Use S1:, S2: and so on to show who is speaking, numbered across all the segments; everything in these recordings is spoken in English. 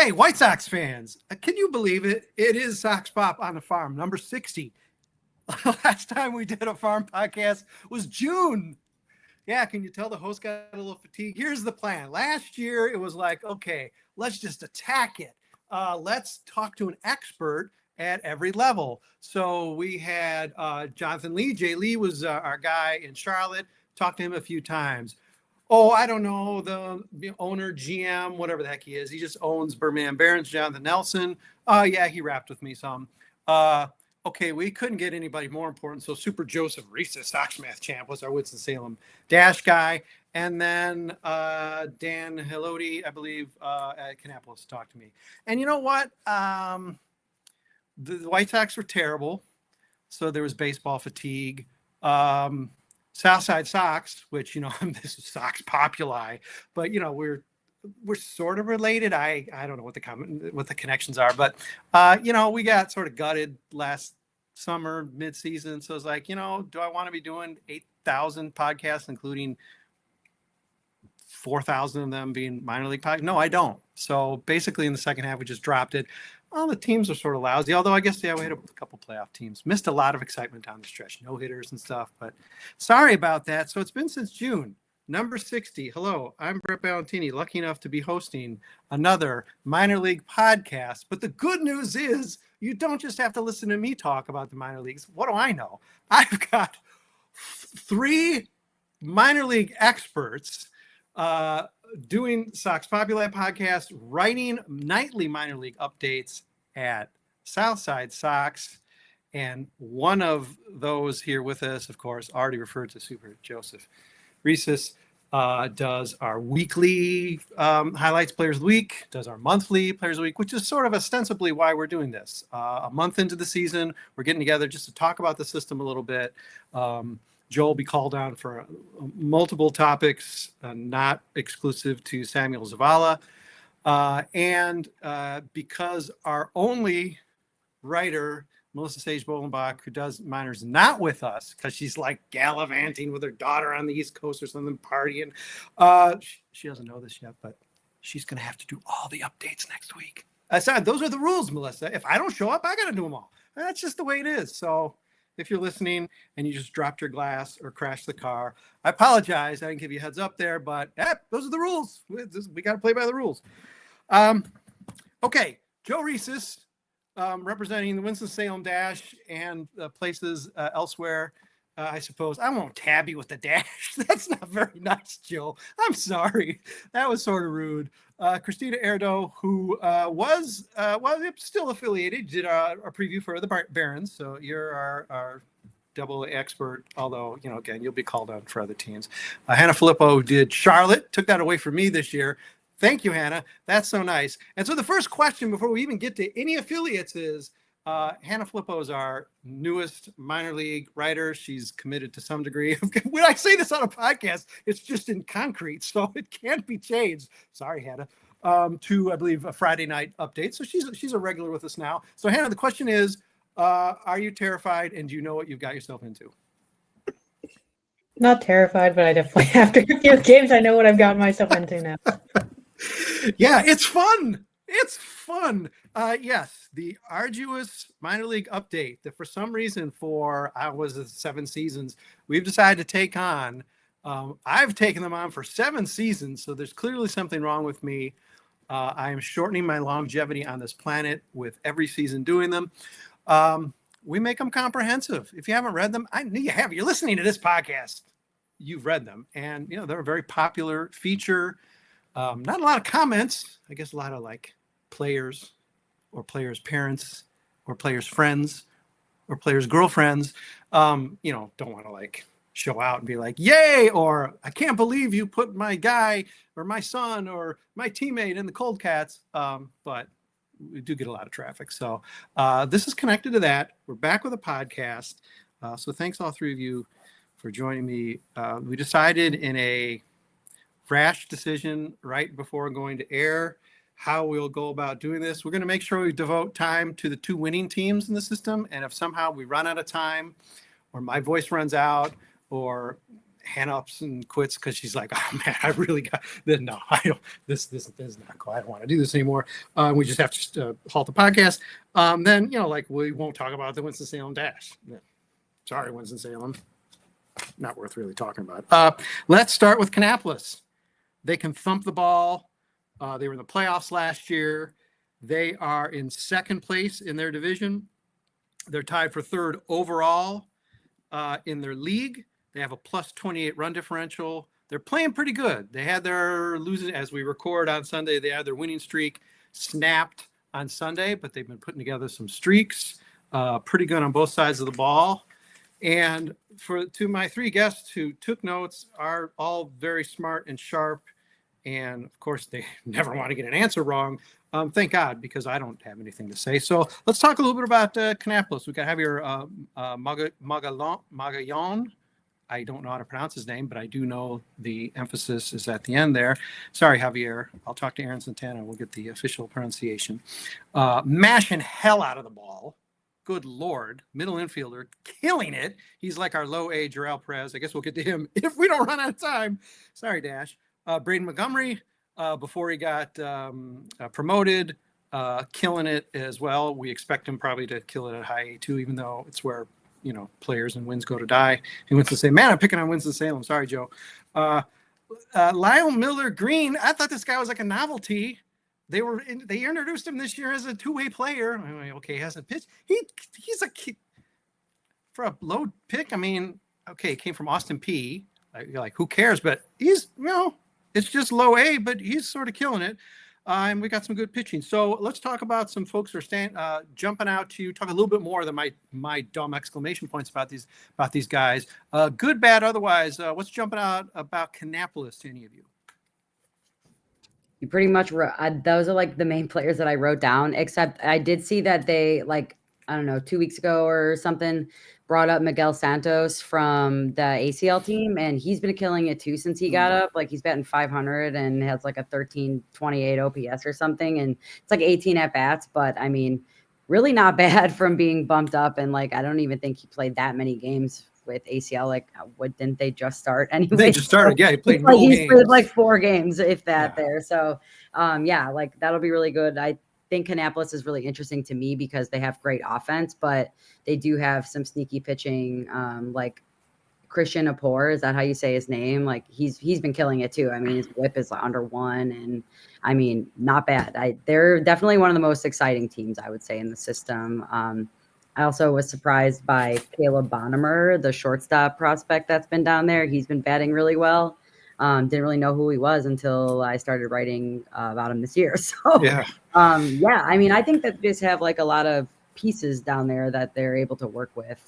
S1: Hey, White Sox fans, can you believe it? It is Sox Pop on the Farm, number 60. Last time we did a farm podcast was June. Yeah, can you tell the host got a little fatigued? Here's the plan. Last year, it was like, okay, let's just attack it. Let's talk to an expert at every level. So we had Jonathan Lee. Jay Lee was our guy in Charlotte. Talked to him a few times. Oh, I don't know, the owner, GM, whatever the heck he is. He just owns Birmingham Barons, Jonathan Nelson. Yeah, he rapped with me some. Okay, we couldn't get anybody more important. So Super Joseph Reese, Sox Math Champ, was our Winston-Salem Dash guy. And then Dan Hilody, I believe, at Kannapolis talked to me. And you know what? The White Sox were terrible. So there was baseball fatigue. Southside Sox, which, this is Sox Populi, but, we're sort of related. I don't know what the connections are, but, we got sort of gutted last summer, mid-season. So it's like, do I want to be doing 8,000 podcasts, including 4,000 of them being minor league podcasts? No, I don't. So basically in the second half, we just dropped it. Well, the teams are sort of lousy, although I guess, we had a couple playoff teams. Missed a lot of excitement down the stretch, no hitters and stuff, but sorry about that. So it's been since June. Number 60. Hello, I'm Brett Ballantini, lucky enough to be hosting another minor league podcast. But the good news is you don't just have to listen to me talk about the minor leagues. What do I know? I've got 3 minor league experts doing Sox Populi podcast, writing nightly minor league updates at Southside Sox. And one of those here with us, of course, already referred to Super Joseph Reese, does our weekly highlights players of the week, does our monthly players of the week, which is sort of ostensibly why we're doing this. A month into the season, we're getting together just to talk about the system a little bit. Joel will be called on for multiple topics, not exclusive to Samuel Zavala. And because our only writer, Melissa Sage-Bollenbach, who does minors, not with us, because she's like gallivanting with her daughter on the East Coast or something, partying. She doesn't know this yet, but she's going to have to do all the updates next week. I said, those are the rules, Melissa. If I don't show up, I got to do them all. That's just the way it is. So if you're listening and you just dropped your glass or crashed the car, I apologize. I didn't give you a heads up there, but those are the rules. We got to play by the rules. Okay, Joe Reese, representing the Winston-Salem Dash and places elsewhere, I suppose. I won't tab you with the Dash. That's not very nice, Joe. I'm sorry. That was sort of rude. Christina Erdo, who was still affiliated, did a preview for the Barons. So you're our double expert, although, again, you'll be called on for other teams. Hannah Filippo did Charlotte, took that away from me this year. Thank you, Hannah. That's so nice. And so the first question before we even get to any affiliates is, Hannah Filippo is our newest minor league writer. She's committed to some degree. When I say this on a podcast, it's just in concrete, so it can't be changed. Sorry, Hannah. To, I believe, a Friday night update. So she's a regular with us now. So, Hannah, the question is, are you terrified, and do you know what you've got yourself into?
S2: Not terrified, but I definitely, after a few games, I know what I've gotten myself into now.
S1: Yeah, it's fun. It's fun. Yes, the arduous minor league update that for some reason for 7 seasons, we've decided to take on. I've taken them on for 7 seasons, so there's clearly something wrong with me. I am shortening my longevity on this planet with every season doing them. We make them comprehensive. If you haven't read them, I know you have. You're listening to this podcast. You've read them. And, they're a very popular feature. Not a lot of comments. I guess a lot of players or players' parents or players' friends or players' girlfriends, don't want to show out and be like, yay, or I can't believe you put my guy or my son or my teammate in the Cold Cats. But we do get a lot of traffic. So this is connected to that. We're back with a podcast. So thanks all 3 of you for joining me. We decided in a rash decision right before going to air how we'll go about doing this. We're going to make sure we devote time to the 2 winning teams in the system. And if somehow we run out of time or my voice runs out or Hannah ups and quits because she's like, oh man, I really got this. No, I don't. This is not cool. I don't want to do this anymore. We just have to halt the podcast. Then like we won't talk about the Winston-Salem dash. Yeah. Sorry, Winston-Salem. Not worth really talking about. Let's start with Kannapolis. They can thump the ball. They were in the playoffs last year. They are in second place in their division. They're tied for third overall in their league. They have a plus 28 run differential. They're playing pretty good. They had their losing, as we record on Sunday, they had their winning streak snapped on Sunday, but they've been putting together some streaks. Pretty good on both sides of the ball. And to my three guests who took notes are all very smart and sharp. And of course, they never want to get an answer wrong. Thank God, because I don't have anything to say. So let's talk a little bit about Kannapolis. We got Javier Mogollón. I don't know how to pronounce his name, but I do know the emphasis is at the end there. Sorry, Javier. I'll talk to Aaron Santana. We'll get the official pronunciation. Mashing hell out of the ball. Good Lord. Middle infielder. Killing it. He's like our low A Jeral Perez. I guess we'll get to him if we don't run out of time. Sorry, Dash. Braden Montgomery, before he got promoted, killing it as well. We expect him probably to kill it at high A too, even though it's where players and wins go to die. He wants to say, man, I'm picking on Winston-Salem. Sorry, Joe. Lyle Miller-Green, I thought this guy was like a novelty. They introduced him this year as a two-way player. I mean, okay, he hasn't pitched. He's a kid for a low pick. I mean, okay, he came from Austin P. Like who cares? But he's, it's just low A, but he's sort of killing it. And we got some good pitching. So let's talk about some folks who are jumping out to talk a little bit more than my dumb exclamation points about these guys. Good, bad, otherwise. What's jumping out about Kannapolis to any of you?
S3: You pretty much those are like the main players that I wrote down. Except I did see that they I don't know 2 weeks ago or something brought up Miguel Santos from the ACL team, and he's been killing it too since he got up. Like he's batting 500 and has like a 1328 OPS or something, and it's like 18 at bats. But I mean, really not bad from being bumped up. And like I don't even think he played that many games with ACL. Like what didn't they just start anyway?
S1: They just started. Yeah, he played
S3: like
S1: no
S3: he's
S1: games.
S3: played like 4 games, if that. Yeah. There. So yeah, like that'll be really good. I think Kannapolis is really interesting to me because they have great offense, but they do have some sneaky pitching. Like Christian Oppor, is that how you say his name? Like he's been killing it too. I mean, his whip is under 1, and I mean, not bad. They're definitely one of the most exciting teams, I would say, in the system. I also was surprised by Caleb Bonnemer, the shortstop prospect that's been down there. He's been batting really well. Didn't really know who he was until I started writing about him this year. So yeah, I mean, I think that they just have like a lot of pieces down there that they're able to work with.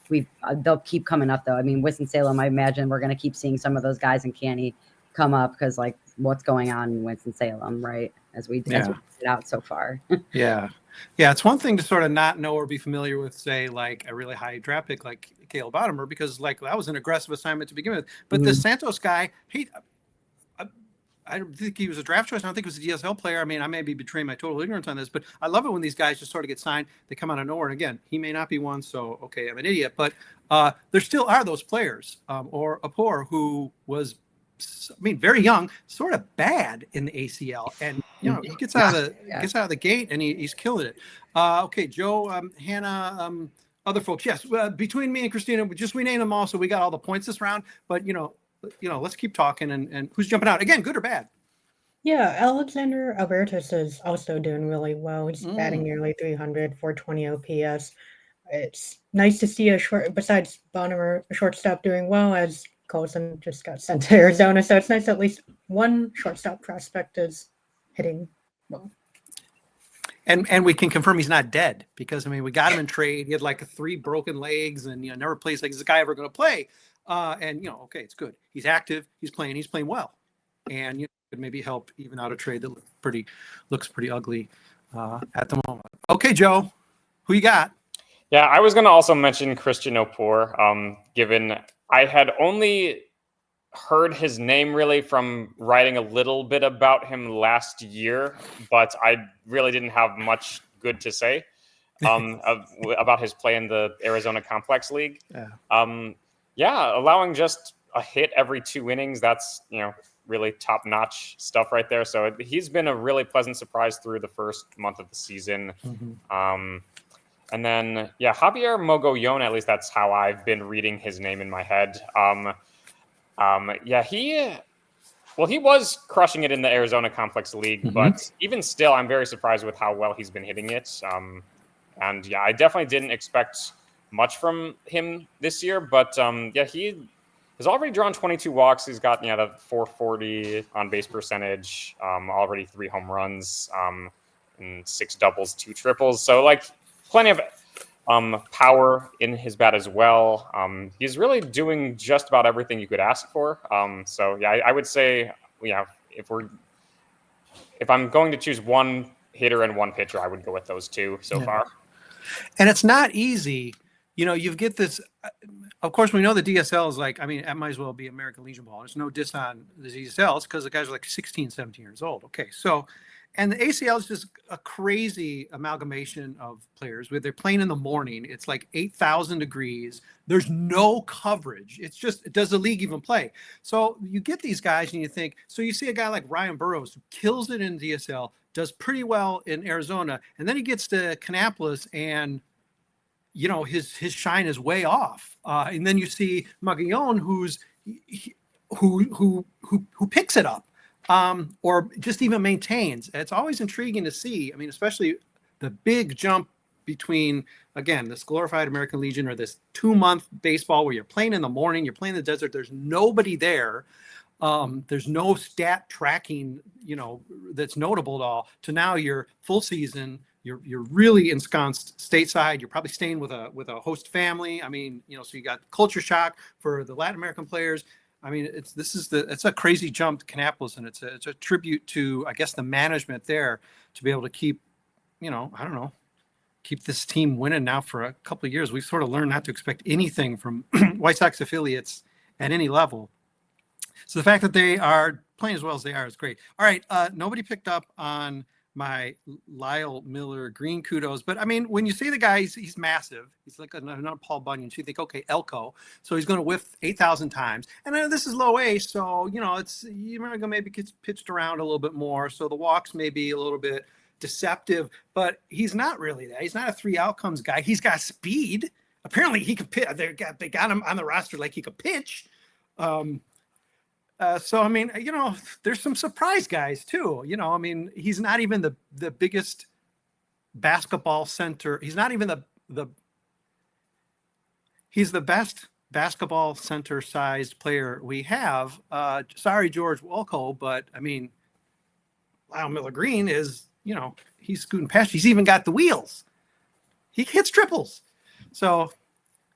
S3: They'll keep coming up though. I mean, Winston-Salem, I imagine we're going to keep seeing some of those guys in Canny come up because like what's going on in Winston-Salem, right? As we get it out so far.
S1: Yeah. It's one thing to sort of not know or be familiar with, say, like a really high draft pick like Caleb Bonnemer, because like that was an aggressive assignment to begin with. But the Santos guy, I don't think he was a draft choice. I don't think he was a DSL player. I mean, I may be betraying my total ignorance on this, but I love it when these guys just sort of get signed. They come out of nowhere. And again, he may not be one, so okay, I'm an idiot. But there still are those players, or Oppor, who was, I mean, very young, sort of bad in the ACL, and he gets out of the gate, and he's killing it. Okay, Joe, Hannah, other folks, yes. Between me and Christina, we rename them all, so we got all the points this round. But let's keep talking. And who's jumping out again, good or bad?
S2: Yeah, Alexander Albertus is also doing really well. He's batting nearly 300, 420 OPS. It's nice to see besides Bonnemer, a shortstop doing well, as Colson just got sent to Arizona, so it's nice at least one shortstop prospect is hitting well.
S1: And we can confirm he's not dead, because I mean we got him in trade. He had like 3 broken legs, and never plays. Like, is this guy ever going to play? Okay, it's good. He's active. He's playing well, and could maybe help even out a trade that looks pretty ugly at the moment. Okay, Joe, who you got?
S4: Yeah, I was going to also mention Christian Oppor, given I had only heard his name really from writing a little bit about him last year, but I really didn't have much good to say about his play in the Arizona Complex League.
S1: Yeah.
S4: yeah, allowing just a hit every 2 innings, that's, really top-notch stuff right there. So he's been a really pleasant surprise through the first month of the season. And then, Javier Mogollón, at least that's how I've been reading his name in my head. He was crushing it in the Arizona Complex League, but even still, I'm very surprised with how well he's been hitting it. I definitely didn't expect much from him this year, but he has already drawn 22 walks. He's got the 440 on base percentage, already 3 home runs, and 6 doubles, 2 triples. So plenty of power in his bat as well. He's really doing just about everything you could ask for. I would say, if I'm going to choose one hitter and one pitcher, I would go with those 2 so far.
S1: And it's not easy. You get this. Of course, we know the DSL is it might as well be American Legion ball. There's no diss on the DSL. It's because the guys are 16, 17 years old. Okay, so. And the ACL is just a crazy amalgamation of players where they're playing in the morning. It's 8,000 degrees. There's no coverage. It's just, does the league even play? So you get these guys and you think, so you see a guy like Ryan Burroughs who kills it in DSL, does pretty well in Arizona. And then he gets to Kannapolis and, his shine is way off. And then you see Mogollón who picks it up. Or just even maintains. It's always intriguing to see. Especially the big jump between, again, this glorified American Legion or this 2-month baseball where you're playing in the morning, you're playing in the desert, there's nobody there. There's no stat tracking, that's notable at all, to now you're full season, you're really ensconced stateside, you're probably staying with a host family. So you got culture shock for the Latin American players. It's a crazy jump to Kannapolis, and it's a tribute to, I guess, the management there to be able to keep, keep this team winning now for a couple of years. We've sort of learned not to expect anything from White Sox affiliates at any level. So the fact that they are playing as well as they are is great. All right, nobody picked up on my Lyle Miller-Green kudos, but when you see the guy, he's massive. He's like another Paul Bunyan. So you think, okay, Elko, so he's going to whiff 8,000 times. And I know this is low A, so you're going to maybe get pitched around a little bit more. So the walks may be a little bit deceptive, but he's not really that. He's not a 3 outcomes guy. He's got speed. Apparently, he could pitch. They got him on the roster like he could pitch. There's some surprise guys too. He's not even the biggest basketball center. He's not even he's the best basketball center sized player we have. Sorry, George Elko, but Lyle Miller-Green is, he's scooting past. He's even got the wheels. He hits triples. So,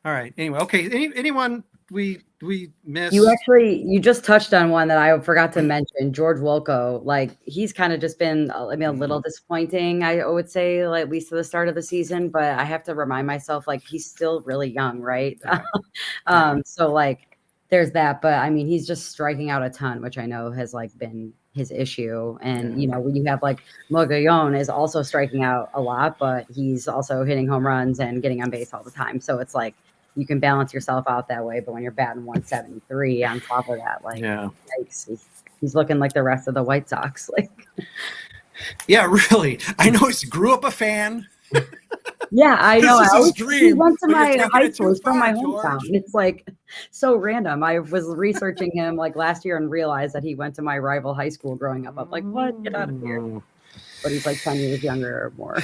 S1: all right. Anyway, okay. Anyone we missed?
S3: You just touched on one that I forgot to mention. George Wilco, he's kind of just been, a little disappointing, I would say, at least at the start of the season. But I have to remind myself, he's still really young, right? So there's that. But he's just striking out a ton, which I know has been his issue. And when you have Mogollón is also striking out a lot, but he's also hitting home runs and getting on base all the time. So it's you can balance yourself out that way, but when you're batting 173 on top of that, he's looking like the rest of the White Sox.
S1: Yeah, really. I know he grew up a fan.
S3: Yeah, I know.
S1: This is his dream.
S3: He went to my high school.
S1: He's
S3: from my
S1: George.
S3: hometown. It's so random. I was researching him last year and realized that he went to my rival high school growing up. I'm like, what? Get out of here. But he's 10 years younger or more.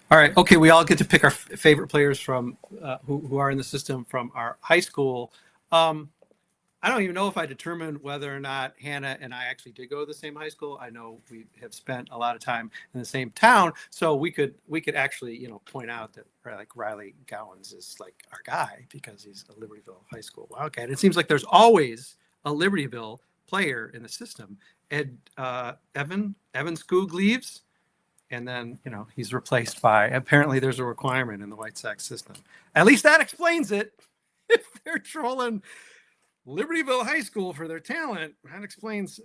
S1: All right. Okay. We all get to pick our favorite players from who are in the system from our high school. I don't even know if I determined whether or not Hannah and I actually did go to the same high school. I know we have spent a lot of time in the same town, so we could actually point out that Riley Gowans is our guy because he's a Libertyville High School Wildcat. It seems like there's always a Libertyville player in the system. Evan Skoog leaves. And then, he's replaced by, apparently there's a requirement in the White Sox system. At least that explains it. If they're trolling Libertyville High School for their talent, that explains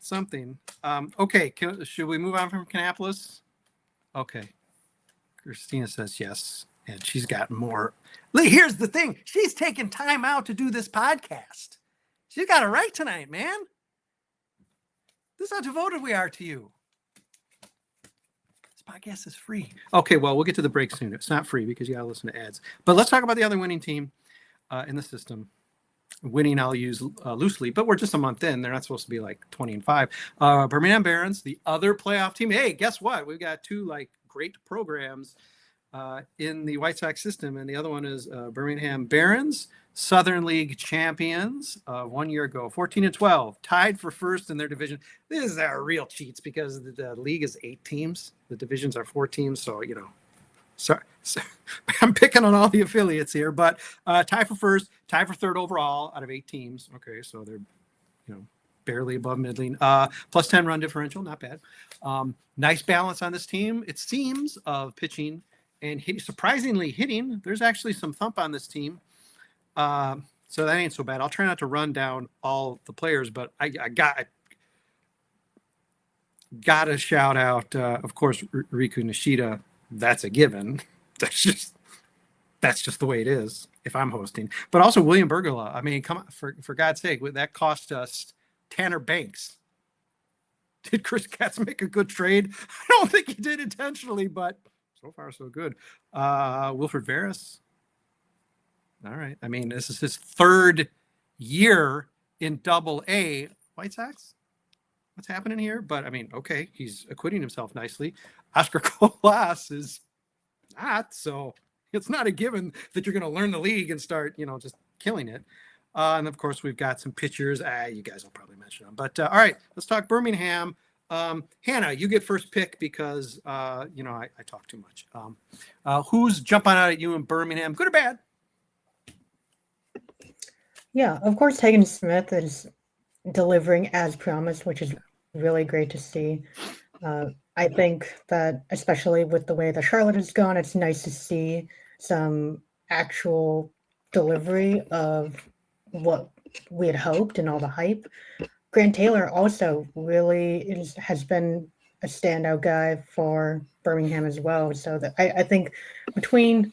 S1: something. Okay, should we move on from Kannapolis? Okay. Christina says yes. And she's got more. Here's the thing. She's taking time out to do this podcast. She's got it right tonight, man. This is how devoted we are to you. This podcast is free. Okay, well, we'll get to the break soon. It's not free because you got to listen to ads. But let's talk about the other winning team in the system. Winning, I'll use loosely, but we're just a month in. They're not supposed to be like 20-5. Birmingham Barons, the other playoff team. Hey, guess what? We've got two like great programs in the White Sox system, and the other one is Birmingham Barons, Southern League champions 1 year ago, 14-12, tied for first in their division. These are real cheats because the league is 8 teams, the divisions are 4 teams, so Sorry, I'm picking on all the affiliates here, but tie for first, tie for third overall out of 8 teams. Okay, so they're barely above middling. Plus 10 run differential, not bad. Nice balance on this team, it seems, of pitching and surprisingly hitting. There's actually some thump on this team, so that ain't so bad. I'll try not to run down all the players, but I got to shout out, of course, Rikuu Nishida. That's a given. That's just the way it is if I'm hosting. But also William Bergolla. I mean, come on, for God's sake, that cost us Tanner Banks. Did Chris Katz make a good trade? I don't think he did intentionally, but so far so good. Wilfred Veras. All right. I mean, this is his 3rd year in Double-A. White Sox? What's happening here? But I mean, okay, he's acquitting himself nicely. Oscar Colas is not, so it's not a given that you're going to learn the league and start, just killing it. And of course, we've got some pitchers. You guys will probably mention them. But all right, let's talk Birmingham. Hannah, you get first pick because I talk too much. Who's jumping out at you in Birmingham, good or bad?
S2: Yeah, of course, Hagen Smith is delivering as promised, which is really great to see. I think that especially with the way that Charlotte has gone, it's nice to see some actual delivery of what we had hoped and all the hype. Grant Taylor also really has been a standout guy for Birmingham as well. So that I think between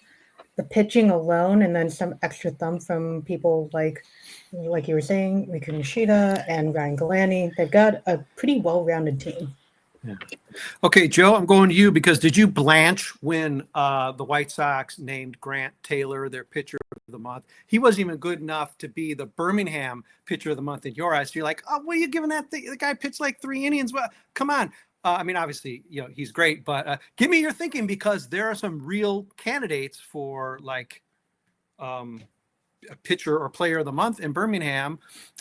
S2: the pitching alone and then some extra thumb from people like you were saying, Rikuu Nishida and Ryan Galani, they've got a pretty well-rounded team.
S1: Yeah. Okay, Joe, I'm going to you because did you blanch when the White Sox named Grant Taylor their pitcher of the month? He wasn't even good enough to be the Birmingham pitcher of the month in your eyes. So you're like, oh, what are you giving that thing? The guy pitched like 3 innings. Well, come on. I mean, obviously, he's great, but give me your thinking because there are some real candidates for like a pitcher or player of the month in Birmingham.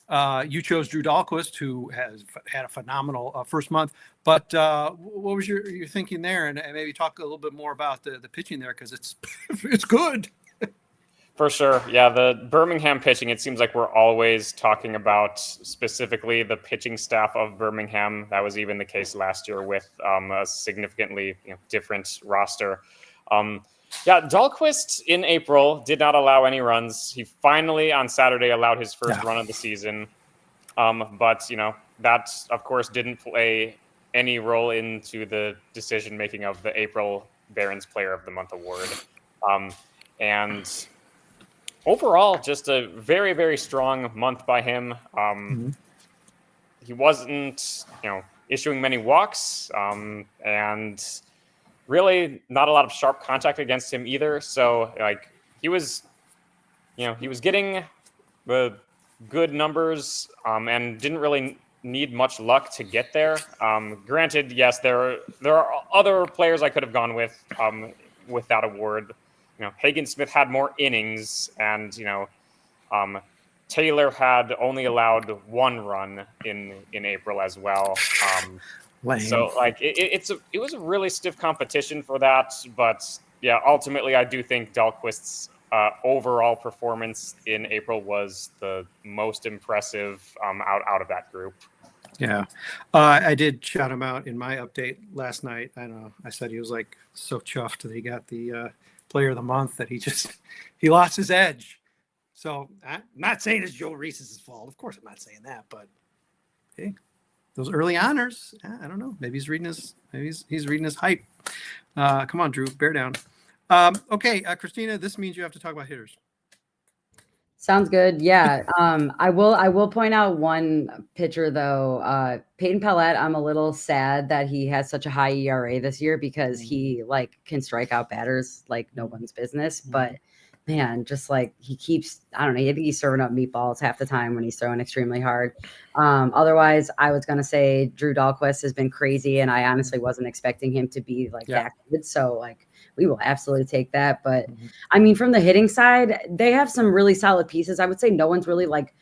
S1: You chose Drew Dahlquist, who has had a phenomenal first month. But what was your thinking there? And maybe talk a little bit more about the pitching there because it's good.
S4: For sure. Yeah, the Birmingham pitching, it seems like we're always talking about specifically the pitching staff of Birmingham. That was even the case last year with a significantly different roster. Dahlquist in April did not allow any runs. He finally on Saturday allowed his first run of the season. But that, of course, didn't play any role into the decision-making of the April Barons Player of the Month award. And overall, just a very, very strong month by him. He wasn't, issuing many walks, and really not a lot of sharp contact against him either. So, he was getting the good numbers, and didn't really need much luck to get there. Granted, yes, there are other players I could have gone with that award. Hagen Smith had more innings, and Taylor had only allowed 1 run in April as well. So it was a really stiff competition for that. But yeah, ultimately I do think Dahlquist's overall performance in April was the most impressive out of that group.
S1: Yeah, I did shout him out in my update last night. I said he was like so chuffed that he got the Player of the Month that he lost his edge. So I'm not saying it's Joe Reese's fault. Of course, I'm not saying that. But hey, those early honors, I don't know. Maybe he's reading his hype. Come on, Drew, bear down. Okay, Christina, this means you have to talk about hitters.
S3: Sounds good. Yeah. I will point out one pitcher though. Peyton Pallette, I'm a little sad that he has such a high ERA this year because he like can strike out batters like no one's business. But man, just like he keeps, I don't know, I think he's serving up meatballs half the time when he's throwing extremely hard. Otherwise, I was gonna say Drew Dahlquist has been crazy, and I honestly wasn't expecting him to be like that good. So like we will absolutely take that. But I mean, from the hitting side, they have some really solid pieces. I would say no one's really like,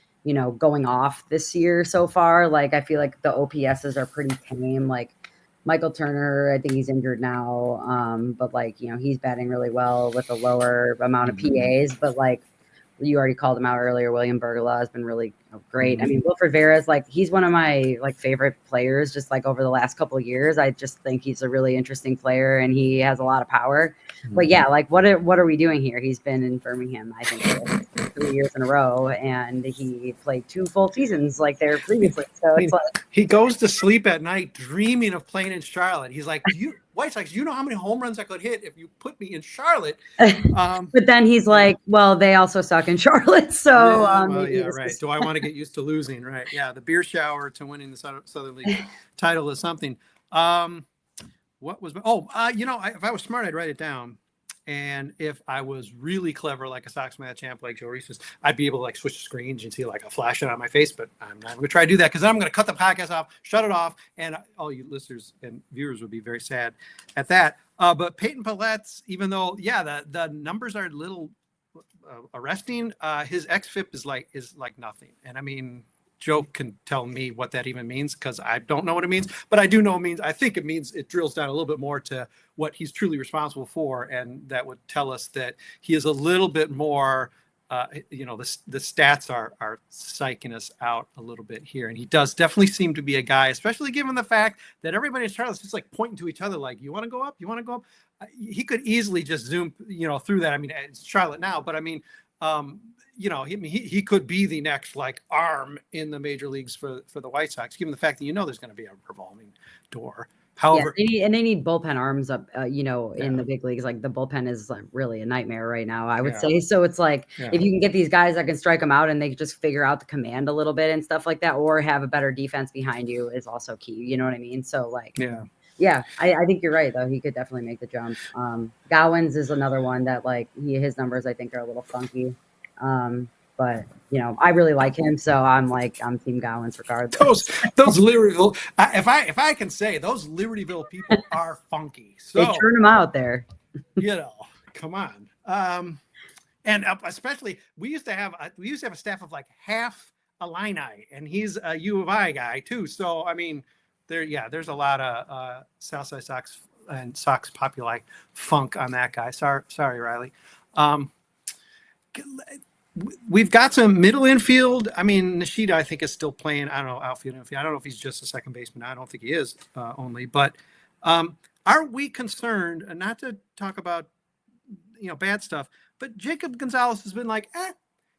S3: going off this year so far. Like I feel like the OPSs are pretty tame. Like Michael Turner, I think he's injured now. But like, he's batting really well with a lower amount of PAs. But like you already called him out earlier, William Bergolla has been really great. I mean, Wilfred Veras, like he's one of my like favorite players just like over the last couple of years. I just think he's a really interesting player and he has a lot of power. But yeah, like what are we doing here? He's been in Birmingham, I think, for 3 years in a row, and he played 2 full seasons like there previously. So it's like
S1: he goes to sleep at night dreaming of playing in Charlotte. He's like, White Sox, you know how many home runs I could hit if you put me in Charlotte.
S3: But then he's like, well, they also suck in Charlotte. So
S1: right. Do I want to get used to losing? Right. Yeah. The beer shower to winning the Southern League title is something. What was if I was smart, I'd write it down. And if I was really clever, like a Sox Mad champ like Joe Reese's, I'd be able to like switch the screens and see like a flashing on my face. But I'm not going to try to do that because then I'm going to cut the podcast off, shut it off, and all you listeners and viewers would be very sad at that. But Peyton Pallette's, even though the numbers are a little arresting, his xFIP is like nothing. And I mean, Joe can tell me what that even means because I don't know what it means, but I do know it means, I think it means it drills down a little bit more to what he's truly responsible for. And that would tell us that he is a little bit more, the stats are psyching us out a little bit here. And he does definitely seem to be a guy, especially given the fact that everybody in Charlotte's just like pointing to each other like, you want to go up? You want to go up? He could easily just zoom, through that. I mean, it's Charlotte now, but I mean, he could be the next like arm in the major leagues for the White Sox, given the fact that there's going to be a revolving door. However,
S3: they need bullpen arms up, in the big leagues. Like the bullpen is like really a nightmare right now, I would say. So it's like if you can get these guys that can strike them out and they can just figure out the command a little bit and stuff like that, or have a better defense behind you is also key. You know what I mean? So like, I think you're right though. He could definitely make the jump. Gowins is another one that like his numbers I think are a little funky. But I really like him, so I'm Team Gowins regardless.
S1: Those Libertyville, if I can say, those Libertyville people are funky. So
S3: they turn them out there.
S1: Come on. And especially we used to have a staff of like half Illini, and he's a U of I guy too. So I mean, there's a lot of Southside Sox and Sox Populi funk on that guy. Sorry, Riley. We've got some middle infield. I mean, Nishida, I think, is still playing. I don't know, outfield, infield. I don't know if he's just a second baseman. I don't think he is only. But are we concerned, and not to talk about, bad stuff, but Jacob Gonzalez has been like,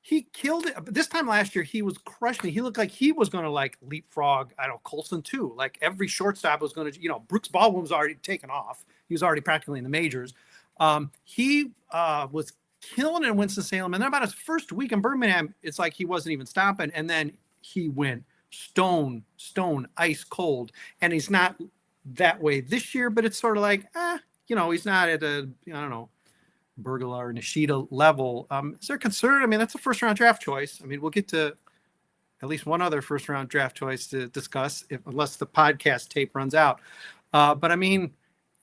S1: he killed it. But this time last year, he was crushing it. He looked like he was going to like leapfrog, I don't know, Colson too. Like every shortstop was going to, Brooks Baldwin was already taken off. He was already practically in the majors. He was killing it in Winston-Salem. And then about his first week in Birmingham, it's like he wasn't even stopping. And then he went stone, ice cold. And he's not that way this year, but it's sort of like, he's not at a, Bergolla or Nishida level. Is there concern? I mean, that's a first round draft choice. I mean, we'll get to at least one other first round draft choice to discuss unless the podcast tape runs out. But I mean,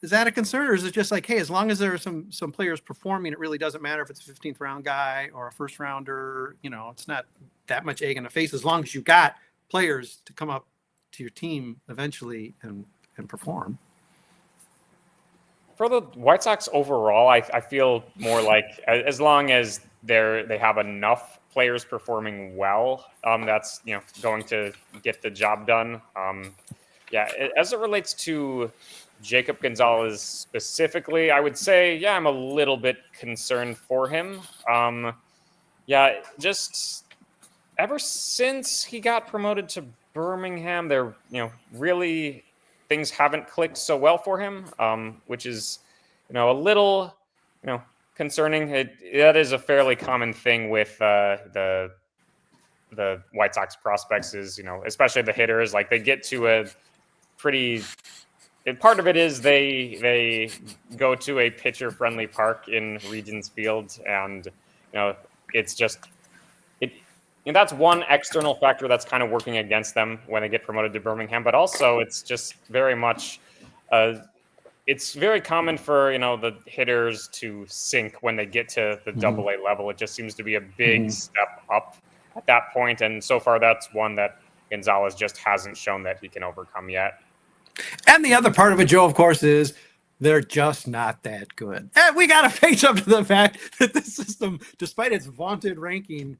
S1: is that a concern, or is it just like, hey, as long as there are some players performing, it really doesn't matter if it's a 15th round guy or a first rounder? It's not that much egg in the face as long as you got players to come up to your team eventually and perform.
S4: For the White Sox overall, I feel more like as long as they have enough players performing well, that's going to get the job done. As it relates to Jacob Gonzalez specifically, I would say, I'm a little bit concerned for him. Just ever since he got promoted to Birmingham, there, things haven't clicked so well for him, which is, a little concerning. That is a fairly common thing with the White Sox prospects is, especially the hitters, like they get to a pretty. Part of it is they go to a pitcher-friendly park in Regions Field, and it's just that's one external factor that's kind of working against them when they get promoted to Birmingham. But also, it's just very much. It's very common for the hitters to sink when they get to the Double A level. It just seems to be a big step up at that point, and so far that's one that Gonzalez just hasn't shown that he can overcome yet.
S1: And the other part of it, Joe, of course, is they're just not that good. And we got to face up to the fact that this system, despite its vaunted ranking,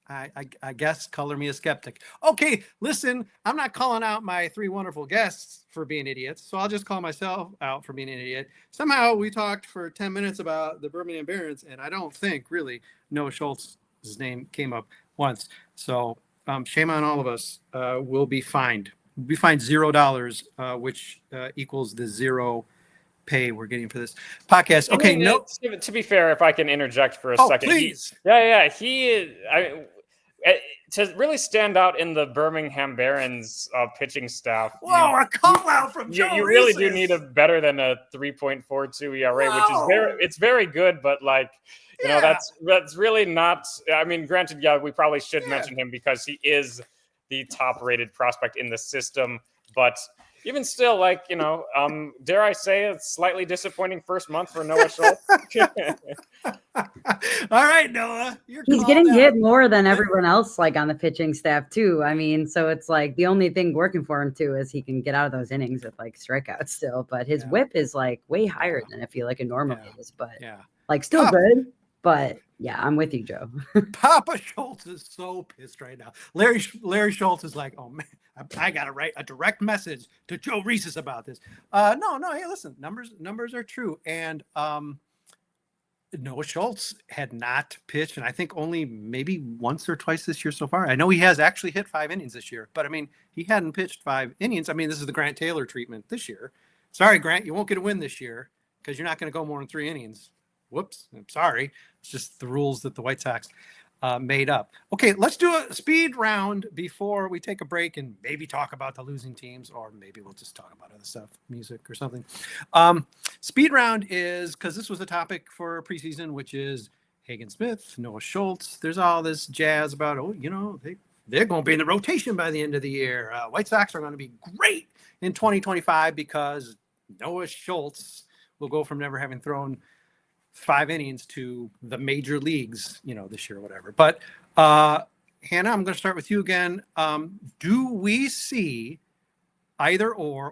S1: I guess, color me a skeptic. Okay, listen, I'm not calling out my three wonderful guests for being idiots, so I'll just call myself out for being an idiot. Somehow we talked for 10 minutes about the Birmingham Barons, and I don't think really Noah Schultz's name came up once. So shame on all of us. We'll be fined. We find $0, which equals the zero pay we're getting for this podcast. Okay,
S4: to be fair, if I can interject for a second.
S1: Please.
S4: He is. To really stand out in the Birmingham Barons pitching staff.
S1: Whoa, a call out from Joe.
S4: You really do need a better than a 3.42 ERA, which is very good, but that's really not. I mean, granted, we probably should mention him because he is the top-rated prospect in the system, but even still, dare I say, a slightly disappointing first month for Noah Schultz.
S1: All right, Noah,
S3: he's getting hit more than everyone else, on the pitching staff too. I mean, so it's the only thing working for him too is he can get out of those innings with strikeouts still, but his whip is way higher than I feel like it normally is. But still good. But I'm with you, Joe.
S1: Papa Schultz is so pissed right now. Larry Schultz is like, oh man, I gotta write a direct message to Joe Reeses about this. No, hey, listen, numbers are true, and Noah Schultz had not pitched, and I think only maybe once or twice this year so far. I know he has actually hit 5 innings this year, but I mean, he hadn't pitched 5 innings. I mean, this is the Grant Taylor treatment this year. Sorry, Grant, you won't get a win this year because you're not going to go more than 3 innings. Whoops, I'm sorry. It's just the rules that the White Sox made up. Okay, let's do a speed round before we take a break and maybe talk about the losing teams, or maybe we'll just talk about other stuff, music or something. Speed round is, because this was a topic for preseason, which is Hagen Smith, Noah Schultz. There's all this jazz about, they're going to be in the rotation by the end of the year. White Sox are going to be great in 2025 because Noah Schultz will go from never having thrown 5 innings to the major leagues, this year or whatever. But Hannah, I'm going to start with you again. Do we see either or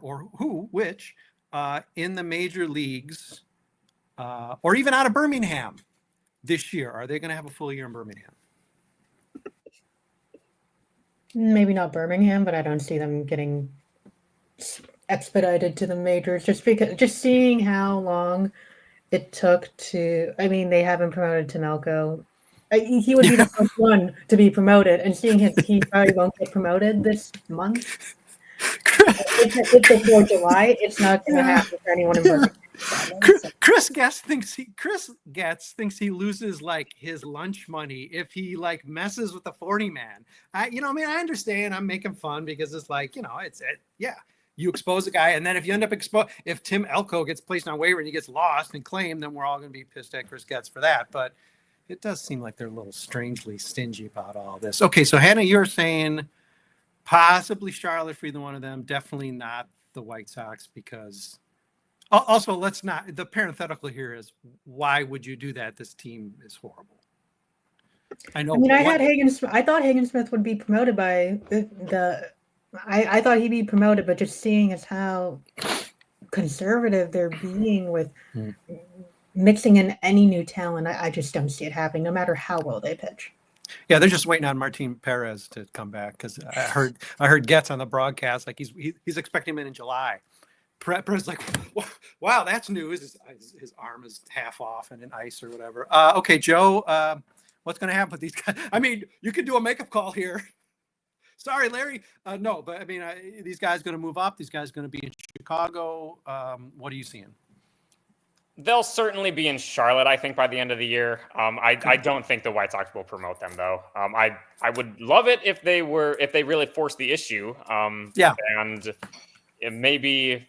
S1: which in the major leagues or even out of Birmingham this year? Are they going to have a full year in Birmingham?
S2: Maybe not Birmingham, but I don't see them getting expedited to the majors just seeing how long it took to, they haven't promoted to Elko. He would be the first one to be promoted, and seeing he probably won't get promoted this month. If before July, it's not going to happen for anyone in Birmingham.
S1: Chris Getz thinks he loses his lunch money if he messes with the 40 man. I understand. I'm making fun because it's you expose a guy, and then if you end up if Tim Elko gets placed on waiver and he gets lost and claimed, then we're all going to be pissed at Chris Getz for that. But it does seem like they're a little strangely stingy about all this. Okay, so Hannah, you're saying possibly Charlotte for either one of them, definitely not the White Sox, because also let's not. The parenthetical here is, why would you do that? This team is horrible. I know.
S2: I thought Hagen Smith would be promoted by I thought he'd be promoted, but just seeing as how conservative they're being with mixing in any new talent, I just don't see it happening, no matter how well they pitch.
S1: Yeah, they're just waiting on Martin Perez to come back, because I heard Getz on the broadcast he's expecting him in July. Perez is like, wow, that's news. His arm is half off and in ice or whatever. Okay, Joe, what's going to happen with these guys? I mean, you could do a makeup call here. Sorry, Larry. No, but these guys going to move up. These guys going to be in Chicago. What are you seeing?
S4: They'll certainly be in Charlotte, I think, by the end of the year. I don't think the White Sox will promote them, though. I would love it if they really forced the issue.
S1: Yeah.
S4: And it maybe,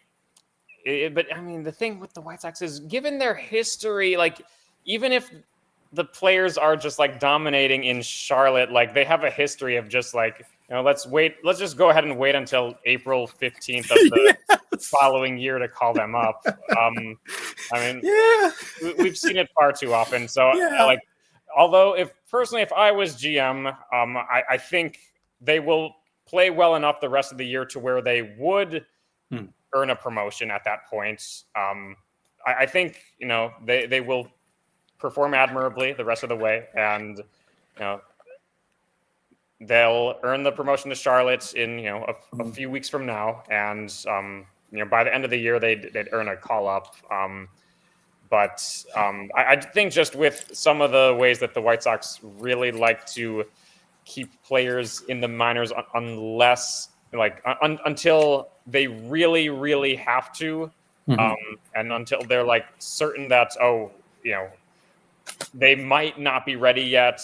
S4: but I mean, the thing with the White Sox is, given their history, like, even if the players are just like dominating in Charlotte, like, they have a history of just like, let's just go ahead and wait until April 15th of the following year to call them up. I mean, we've seen it far too often. So, like, although if I was GM, I think they will play well enough the rest of the year to where they would earn a promotion at that point. I think, they will perform admirably the rest of the way, and they'll earn the promotion to Charlotte in a few weeks from now, and by the end of the year they'd earn a call up. But I think just with some of the ways that the White Sox really like to keep players in the minors, unless until they really, really have to, and until they're like certain that they might not be ready yet.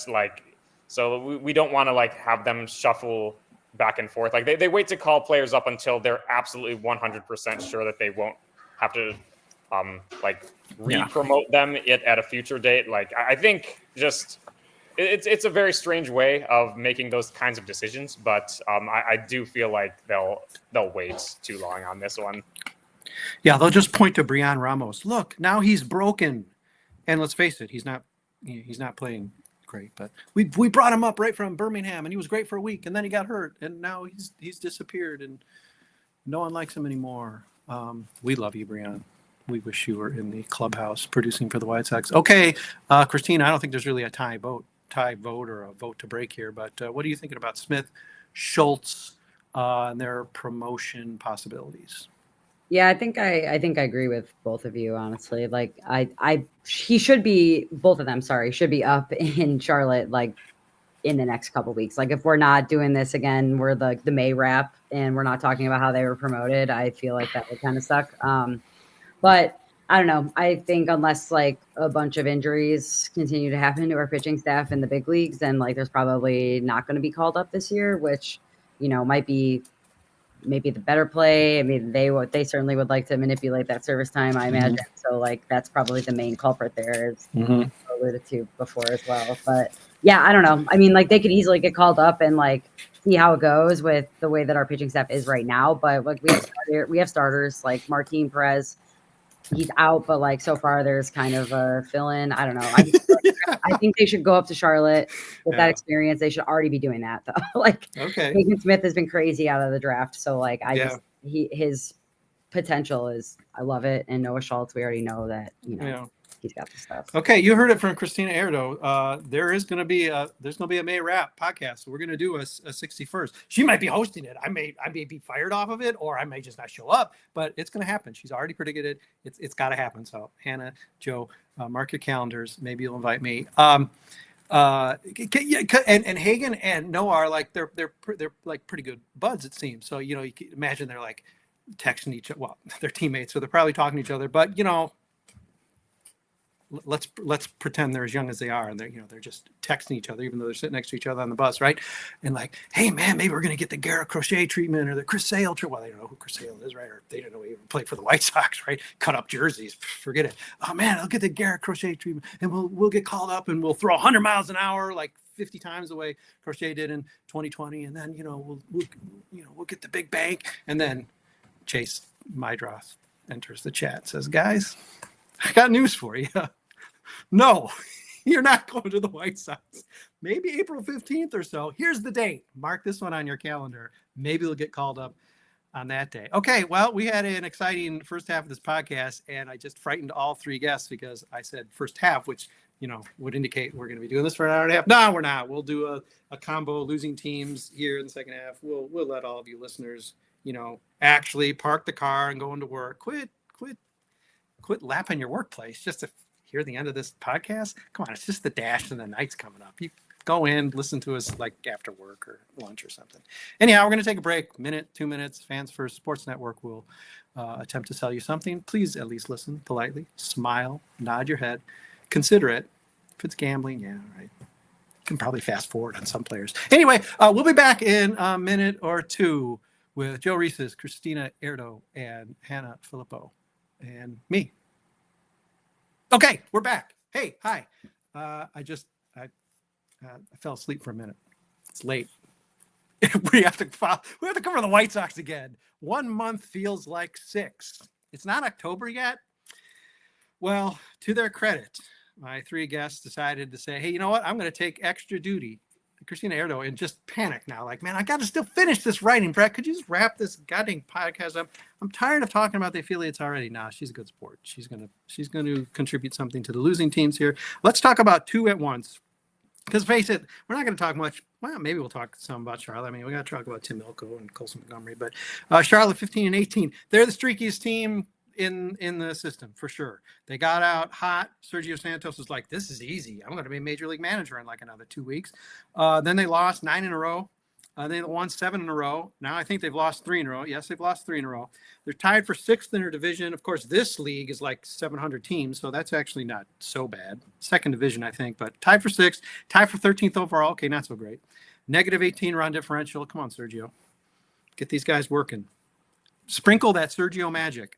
S4: So we don't want to have them shuffle back and forth. Like they wait to call players up until they're absolutely 100% sure that they won't have to re-promote them at a future date. I think just it's a very strange way of making those kinds of decisions, but I do feel like they'll wait too long on this one.
S1: Yeah, they'll just point to Brian Ramos. Look, now he's broken, and let's face it, he's not playing great. But we brought him up right from Birmingham, and he was great for a week, and then he got hurt, and now he's disappeared, and no one likes him anymore. We love you, Brian. We wish you were in the clubhouse producing for the White Sox. Okay, Christina, I don't think there's really a tie vote or a vote to break here, but what are you thinking about Smith, Schultz, and their promotion possibilities?
S3: Yeah, I think I agree with both of you, honestly. He should be, both of them, should be up in Charlotte in the next couple weeks. If we're not doing this again, we're the May wrap and we're not talking about how they were promoted, I feel like that would kind of suck. But I don't know. I think unless a bunch of injuries continue to happen to our pitching staff in the big leagues, then there's probably not going to be called up this year, which might be maybe the better play. I mean, they certainly would like to manipulate that service time, I imagine. So that's probably the main culprit there, as alluded to before as well. But yeah, I don't know. I mean, they could easily get called up and see how it goes with the way that our pitching staff is right now. But we have starters like Martin Perez. He's out, but so far there's kind of a fill-in. I don't know. I think they should go up to Charlotte with that experience. They should already be doing that though.
S1: Okay.
S3: Hagen Smith has been crazy out of the draft. So his potential is, I love it. And Noah Schultz, we already know that, he's got the stuff.
S1: Okay. You heard it from Christina Erdo. There's going to be a May Wrap podcast. So we're going to do a 61st. She might be hosting it. I may be fired off of it, or I may just not show up, but it's going to happen. She's already predicted it. It's got to happen. So Hannah, Joe, mark your calendars. Maybe you'll invite me. And Hagen and Noah are they're pretty good buds, it seems. So, you can imagine they're texting each other. Well, they're teammates, so they're probably talking to each other, but let's pretend they're as young as they are, and they're just texting each other, even though they're sitting next to each other on the bus, right? And hey man, maybe we're gonna get the Garrett Crochet treatment or the Chris Sale treatment. Well, they don't know who Chris Sale is, right? Or they don't know he even played for the White Sox, right? Cut up jerseys, forget it. Oh man, I'll get the Garrett Crochet treatment, and we'll get called up, and we'll throw 100 miles an hour 50 times the way Crochet did in 2020, and then we'll get the big bank. And then Chase Mydroth enters the chat, says, guys, I got news for you. No, you're not going to the White Sox. Maybe April 15th or so. Here's the date. Mark this one on your calendar. Maybe they'll get called up on that day. Okay, well, we had an exciting first half of this podcast, and I just frightened all three guests because I said first half, which would indicate we're going to be doing this for an hour and a half. No, we're not. We'll do a combo losing teams here in the second half. We'll let all of you listeners, actually park the car and go into work. Quit lapping your workplace just to hear the end of this podcast. Come on, it's just the dash and the Knights coming up. You go in, listen to us like after work or lunch or something. Anyhow, we're going to take a break. Minute, 2 minutes. Fans First Sports Network will attempt to sell you something. Please at least listen politely, smile, nod your head, consider it. If it's gambling, yeah, right. You can probably fast forward on some players. Anyway, we'll be back in a minute or two with Joe Reeses, Christina Erdo, and Hannah Filippo, and me. Okay, we're back. Hey, hi. I fell asleep for a minute. It's late. we have to cover the White Sox again. 1 month feels like 6. It's not October yet. Well, to their credit, my 3 guests decided to say, hey, you know what? I'm going to take extra duty. Christina Erdo and just panic now. Like, man, I got to still finish this writing. Brett, could you just wrap this goddamn podcast up? I'm tired of talking about the affiliates already. Nah, she's a good sport. She's going to contribute something to the losing teams here. Let's talk about 2 at once. Because face it, we're not going to talk much. Well, maybe we'll talk some about Charlotte. I mean, we got to talk about Tim Elko and Colson Montgomery. But Charlotte 15 and 18. They're the streakiest team in the system for sure. They got out hot. Sergio Santos was like, this is easy. I'm going to be a major league manager in like another 2 weeks. Then they lost 9 in a row. They won 7 in a row. Now I think they've lost 3 in a row. Yes, they've lost 3 in a row. They're tied for 6th in their division. Of course, this league is like 700 teams, so that's actually not so bad. 2nd division, I think, but tied for 6th, tied for 13th overall. Okay, not so great. Negative 18 run differential. Come on, Sergio. Get these guys working. Sprinkle that Sergio magic.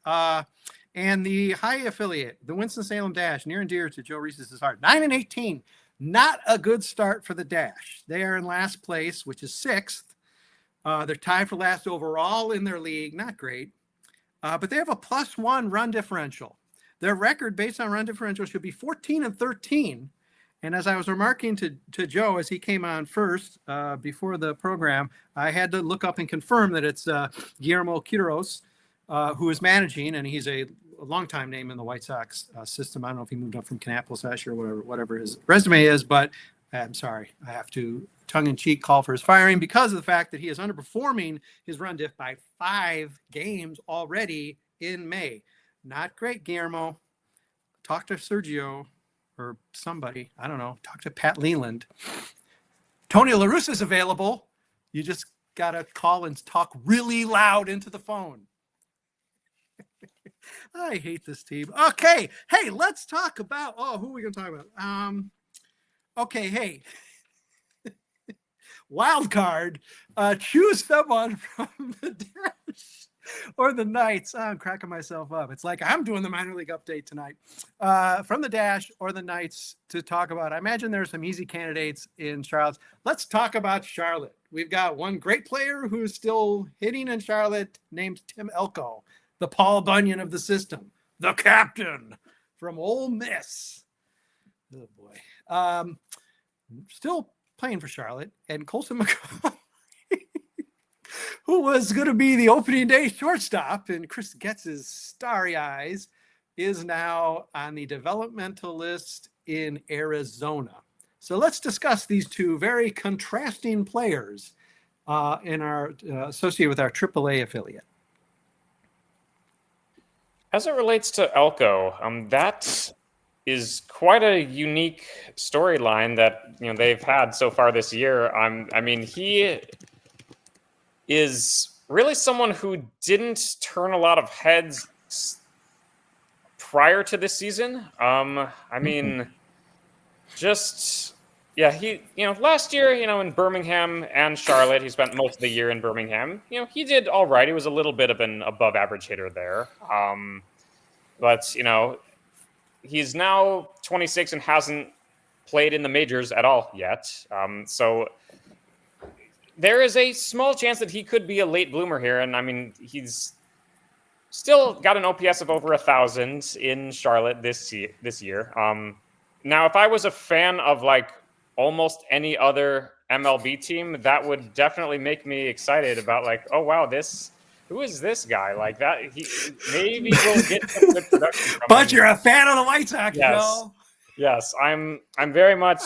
S1: And the high affiliate, the Winston-Salem Dash, near and dear to Joe Reese's heart. 9 and 18. Not a good start for the Dash. They are in last place, which is 6th. They're tied for last overall in their league. Not great. But they have a +1 run differential. Their record based on run differential should be 14 and 13. And as I was remarking to Joe as he came on first before the program, I had to look up and confirm that it's Guillermo Quiroz who is managing, and he's a longtime name in the White Sox system. I don't know if he moved up from Kannapolis last year or whatever his resume is, but I'm sorry, I have to tongue-in-cheek call for his firing because of the fact that he is underperforming his run diff by 5 games already in May. Not great, Guillermo. Talk to Sergio or somebody. I don't know. Talk to Pat Leland. Tony La Russa is available. You just got to call and talk really loud into the phone. I hate this team. Okay. Hey, let's talk about, who are we going to talk about? Okay. Hey, wild card, choose someone from the Dash or the Knights. I'm cracking myself up. It's like I'm doing the minor league update tonight from the Dash or the Knights to talk about. I imagine there's some easy candidates in Charlotte. Let's talk about Charlotte. We've got one great player who's still hitting in Charlotte named Tim Elko, the Paul Bunyan of the system, the captain from Ole Miss. Oh boy. Still playing for Charlotte, and Colson Montgomery, who was going to be the opening day shortstop in Chris Getz's starry eyes, is now on the developmental list in Arizona. So let's discuss these 2 very contrasting players in our associated with our AAA affiliate.
S4: As it relates to Elko, that is quite a unique storyline that they've had so far this year. I mean, he is really someone who didn't turn a lot of heads prior to this season. I mean, he last year, in Birmingham and Charlotte, he spent most of the year in Birmingham. He did all right. He was a little bit of an above average hitter there. But he's now 26 and hasn't played in the majors at all yet. So there is a small chance that he could be a late bloomer here. And I mean, he's still got an OPS of over 1,000 in Charlotte this year. Now, if I was a fan of like almost any other MLB team, that would definitely make me excited about like, oh wow, who is this guy? Like that, he maybe will get some good production from
S1: But
S4: him.
S1: you're a fan of the White Sox,
S4: Yes.
S1: Joe.
S4: Yes, I'm very much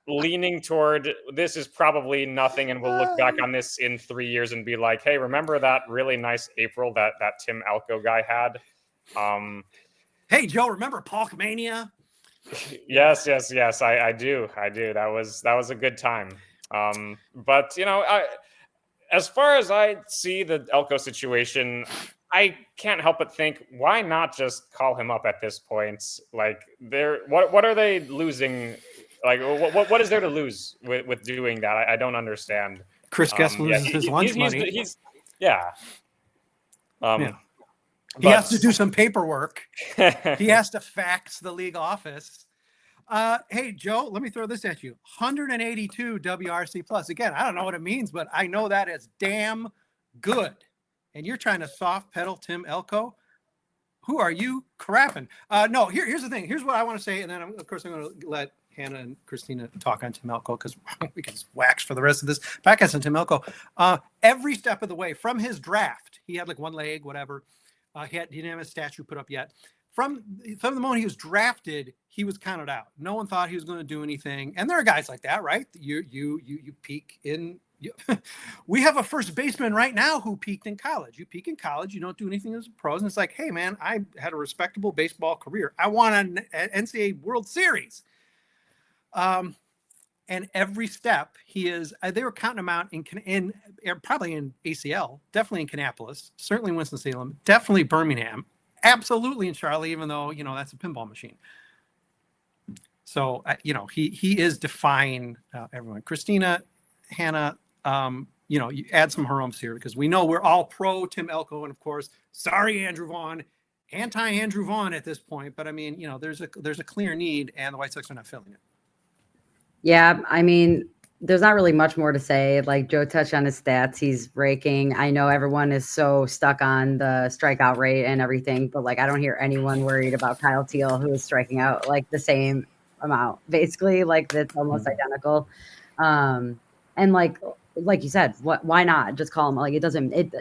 S4: leaning toward this is probably nothing, and we'll look back on this in 3 years and be like, hey, remember that really nice April that Tim Elko guy had?
S1: Hey, Joe, remember Palkmania?
S4: Yes. I do. That was a good time. But as far as I see the Elko situation, I can't help but think, why not just call him up at this point? Like, what are they losing? Like, what is there to lose with doing that? I don't understand.
S1: Chris Guest loses his lunch money.
S4: Yeah.
S1: He has to do some paperwork. He has to fax the league office. Hey, Joe, let me throw this at you. 182 WRC plus. Again, I don't know what it means, but I know that is damn good. And you're trying to soft pedal Tim Elko? Who are you crapping? No, here's the thing. Here's what I want to say. And then, of course, I'm going to let Hannah and Christina talk on Tim Elko because we can wax for the rest of this podcast on Tim Elko. Every step of the way from his draft, he had like one leg, whatever. He didn't have a statue put up yet. From the moment he was drafted, he was counted out. No one thought he was going to do anything. And there are guys like that, right? You peak in. We have a first baseman right now who peaked in college. You peak in college, you don't do anything as a pros, and it's like, hey man, I had a respectable baseball career. I won an NCAA World Series. And every step he is, they were counting him out in probably in ACL, definitely in Kannapolis, certainly Winston-Salem, definitely Birmingham, absolutely in Charlie, even though, that's a pinball machine. So, he is defying everyone. Christina, Hannah, you add some harums here because we know we're all pro Tim Elko. And of course, sorry, Andrew Vaughn, anti-Andrew Vaughn at this point. But I mean, there's a clear need and the White Sox are not filling it.
S3: Yeah, I mean, there's not really much more to say. Like Joe touched on his stats, he's raking. I know everyone is so stuck on the strikeout rate and everything, but like I don't hear anyone worried about Kyle Teal, who is striking out like the same amount, basically. Like that's almost identical. And like you said, why not just call him? Like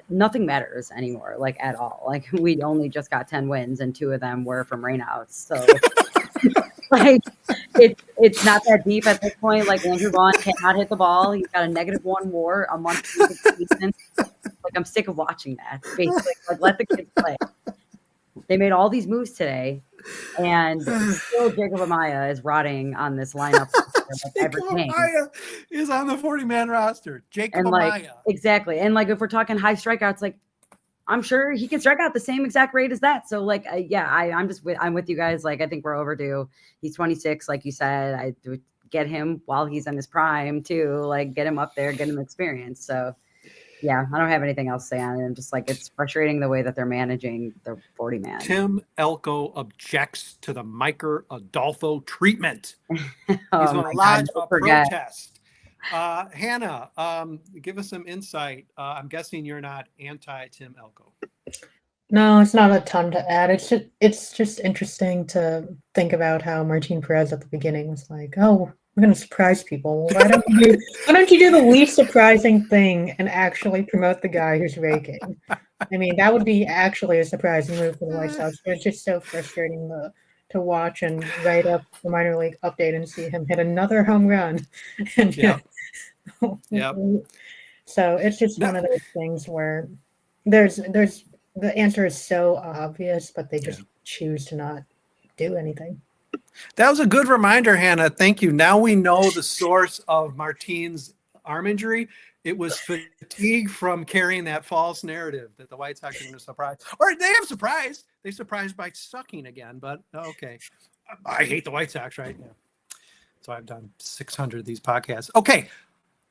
S3: nothing matters anymore, like at all. Like we only just got 10 wins and 2 of them were from rainouts. So like it's not that deep at this point. Like Andrew Vaughn cannot hit the ball. He's got a -1 WAR a month into the season. Like I'm sick of watching that. Basically, like let the kids play. They made all these moves today, and still Jacob Amaya is rotting on this lineup.
S1: Jacob Amaya is on the 40-man roster. Jacob Amaya.
S3: Exactly. And like if we're talking high strikeouts, like I'm sure he can strike out the same exact rate as that. So like, I'm with you guys. Like, I think we're overdue. He's 26, like you said. I would get him while he's in his prime too. Like, get him up there, get him experience. So, yeah, I don't have anything else to say on it. I'm just like, it's frustrating the way that they're managing the 40-man.
S1: Tim Elko objects to the Miker Adolfo treatment. He's going to lodge a protest. Hannah, give us some insight. I'm guessing you're not anti-Tim Elko.
S2: No, it's not a ton to add. It's just interesting to think about how Martin Perez at the beginning was like, "Oh, we're going to surprise people. Why don't you do the least surprising thing and actually promote the guy who's raking?" I mean, that would be actually a surprising move for the White Sox. But it's just so frustrating to watch and write up the minor league update and see him hit another home run. And
S1: Yep.
S2: So it's just one of those things where there's the answer is so obvious, but they just choose to not do anything.
S1: That was a good reminder, Hannah. Thank you. Now we know the source of Martin's arm injury. It was fatigue from carrying that false narrative that the White Sox are going to surprise. Or they have surprised. They surprised by sucking again, but okay. I hate the White Sox, right? Yeah. So I've done 600 of these podcasts. Okay.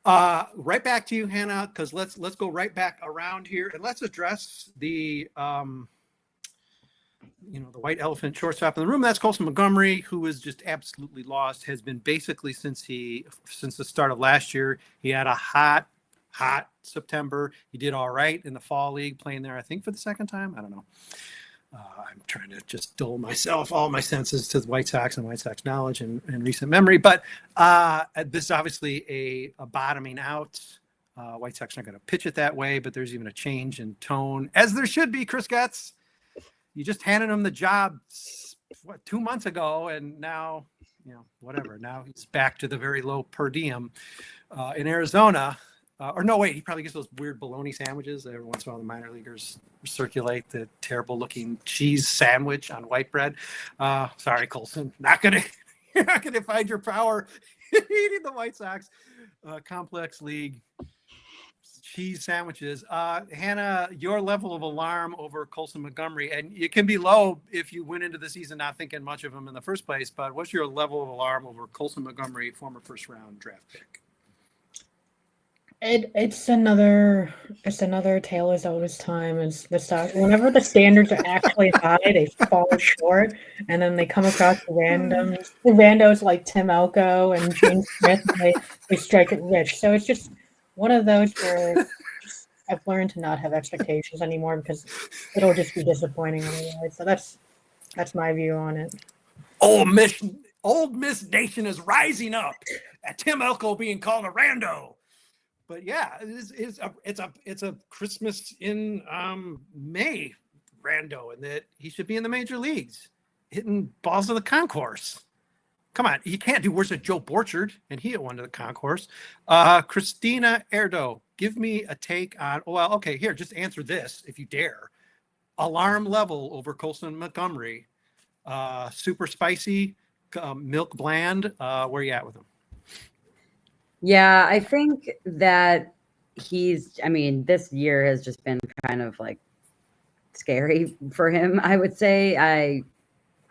S1: Right back to you, Hannah, because let's go right back around here and let's address the white elephant shortstop in the room. That's Colson Montgomery, who is just absolutely lost, has been basically since the start of last year. He had a hot September. He did all right in the fall league, playing there, I think, for the second time. I don't know. I'm trying to just dull myself, all my senses to the White Sox and White Sox knowledge and recent memory. But this is obviously a bottoming out. White Sox aren't going to pitch it that way, but there's even a change in tone, as there should be, Chris Getz. You just handed him the job 2 months ago, and now, whatever. Now he's back to the very low per diem in Arizona. Or no, wait, he probably gets those weird bologna sandwiches. Every once in a while, the minor leaguers circulate the terrible-looking cheese sandwich on white bread. Sorry, Colson. Not gonna You're not going to find your power eating the White Sox complex league cheese sandwiches. Hannah, your level of alarm over Colson Montgomery, and it can be low if you went into the season not thinking much of him in the first place, but what's your level of alarm over Colson Montgomery, former first-round draft pick?
S2: It's another tale as old as time. Is the Sox, whenever the standards are actually high, they fall short, and then they come across the randos like Tim Elko and Gene Smith, and they strike it rich. So it's just one of those where I've learned to not have expectations anymore because it'll just be disappointing otherwise. So that's my view on it.
S1: Old Miss Nation is rising up at Tim Elko being called a rando. But yeah, it's a Christmas in May rando, and that he should be in the major leagues, hitting balls to the concourse. Come on, he can't do worse than Joe Borchard, and he hit one to the concourse. Christina Erdo, give me a take on. Well, okay, here, just answer this if you dare. Alarm level over Colson Montgomery. Super spicy, milk bland. Where you at with him?
S3: Yeah, I think that this year has just been kind of like scary for him, I would say.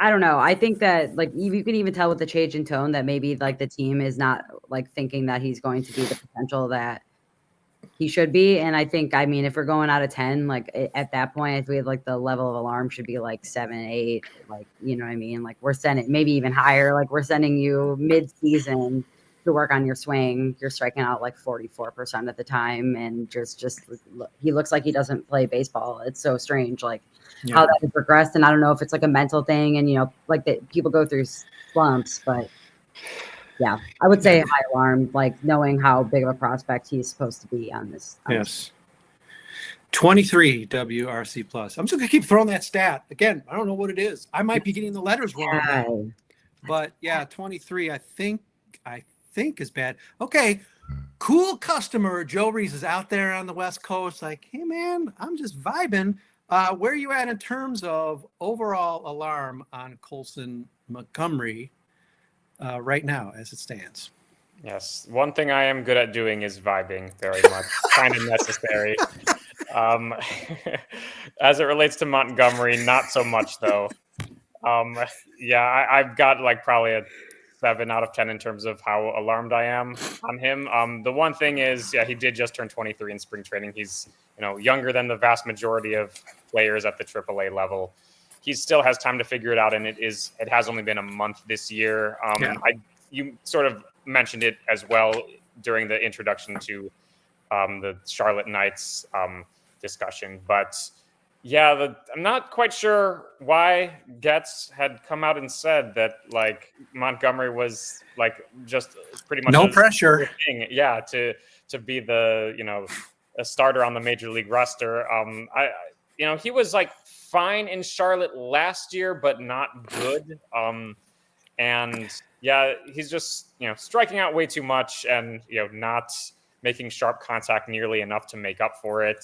S3: I don't know. I think that like you can even tell with the change in tone that maybe like the team is not like thinking that he's going to be the potential that he should be. And I think, if we're going out of 10, like at that point, I feel like the level of alarm should be like 7, 8, like, you know what I mean? Like we're sending maybe even higher. Like we're sending you mid-season to work on your swing. You're striking out like 44% of the time. And he looks like he doesn't play baseball. It's so strange. Like how that has progressed. And I don't know if it's like a mental thing and, like that people go through slumps, but yeah, I would say high alarm, like knowing how big of a prospect he's supposed to be on this.
S1: Yes. 23 WRC plus. I'm just going to keep throwing that stat. Again, I don't know what it is. I might be getting the letters wrong now. But yeah, 23, I think is bad. Okay. Cool customer. Joe Reese is out there on the West Coast. Like, hey man, I'm just vibing. Where are you at in terms of overall alarm on Colson Montgomery right now as it stands?
S4: Yes. One thing I am good at doing is vibing very much. Kind of necessary. As it relates to Montgomery, not so much though. I've got like probably a 7 out of 10 in terms of how alarmed I am on him. The one thing is, he did just turn 23 in spring training. He's, younger than the vast majority of players at the AAA level. He still has time to figure it out, and it has only been a month this year. You sort of mentioned it as well during the introduction to the Charlotte Knights discussion, but I'm not quite sure why Getz had come out and said that like Montgomery was like just pretty much
S1: no pressure
S4: thing, to be the a starter on the major league roster. He was like fine in Charlotte last year, but not good. He's just striking out way too much and not making sharp contact nearly enough to make up for it.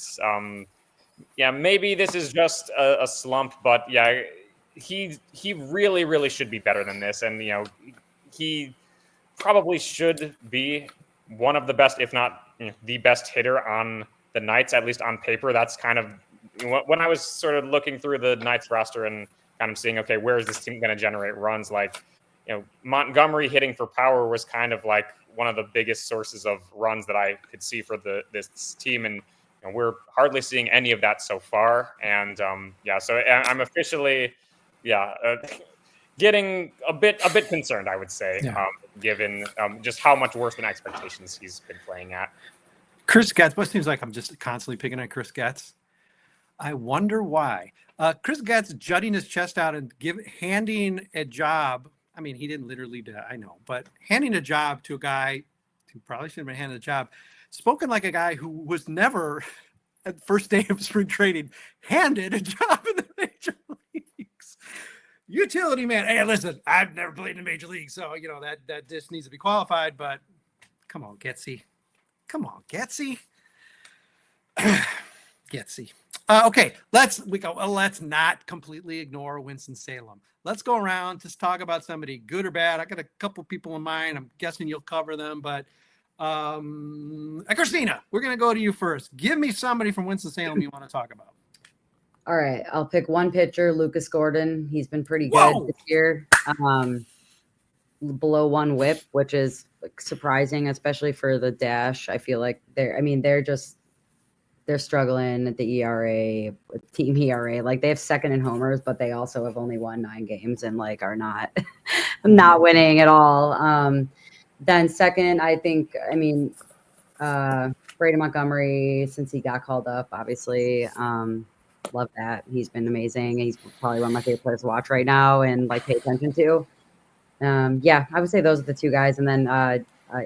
S4: Maybe this is just a slump, but he really, really should be better than this. And, he probably should be one of the best, if not the best hitter on the Knights, at least on paper. That's kind of when I was sort of looking through the Knights roster and kind of seeing, okay, where is this team going to generate runs? Like, Montgomery hitting for power was kind of like one of the biggest sources of runs that I could see for this team. And we're hardly seeing any of that so far. And so I'm officially, getting a bit concerned, I would say, given just how much worse than expectations he's been playing at.
S1: Chris Getz, what seems like I'm just constantly picking on Chris Getz. I wonder why. Chris Getz jutting his chest out and handing a job. I mean, he didn't literally do that, I know, but handing a job to a guy who probably shouldn't have been handed a job. Spoken like a guy who was never, at the first day of spring training, handed a job in the major leagues. Utility man. Hey, listen, I've never played in the major league, so that just needs to be qualified. But come on, Getsy. Getsy. Okay, let's not completely ignore Winston-Salem. Let's go around, just talk about somebody good or bad. I got a couple people in mind. I'm guessing you'll cover them, but Christina, we're gonna go to you first. Give me somebody from Winston-Salem you want to talk about.
S3: All right, I'll pick one pitcher, Lucas Gordon. He's been pretty good
S1: Whoa!
S3: this year. Below 1 WHIP, which is surprising, especially for the Dash. I feel like they're struggling at the ERA, team ERA. Like they have second in homers, but they also have only won 9 games and like are not winning at all. Then second, Braden Montgomery, since he got called up, obviously. Love that. He's been amazing. He's probably one of my favorite players to watch right now and like pay attention to. I would say those are the 2 guys. And then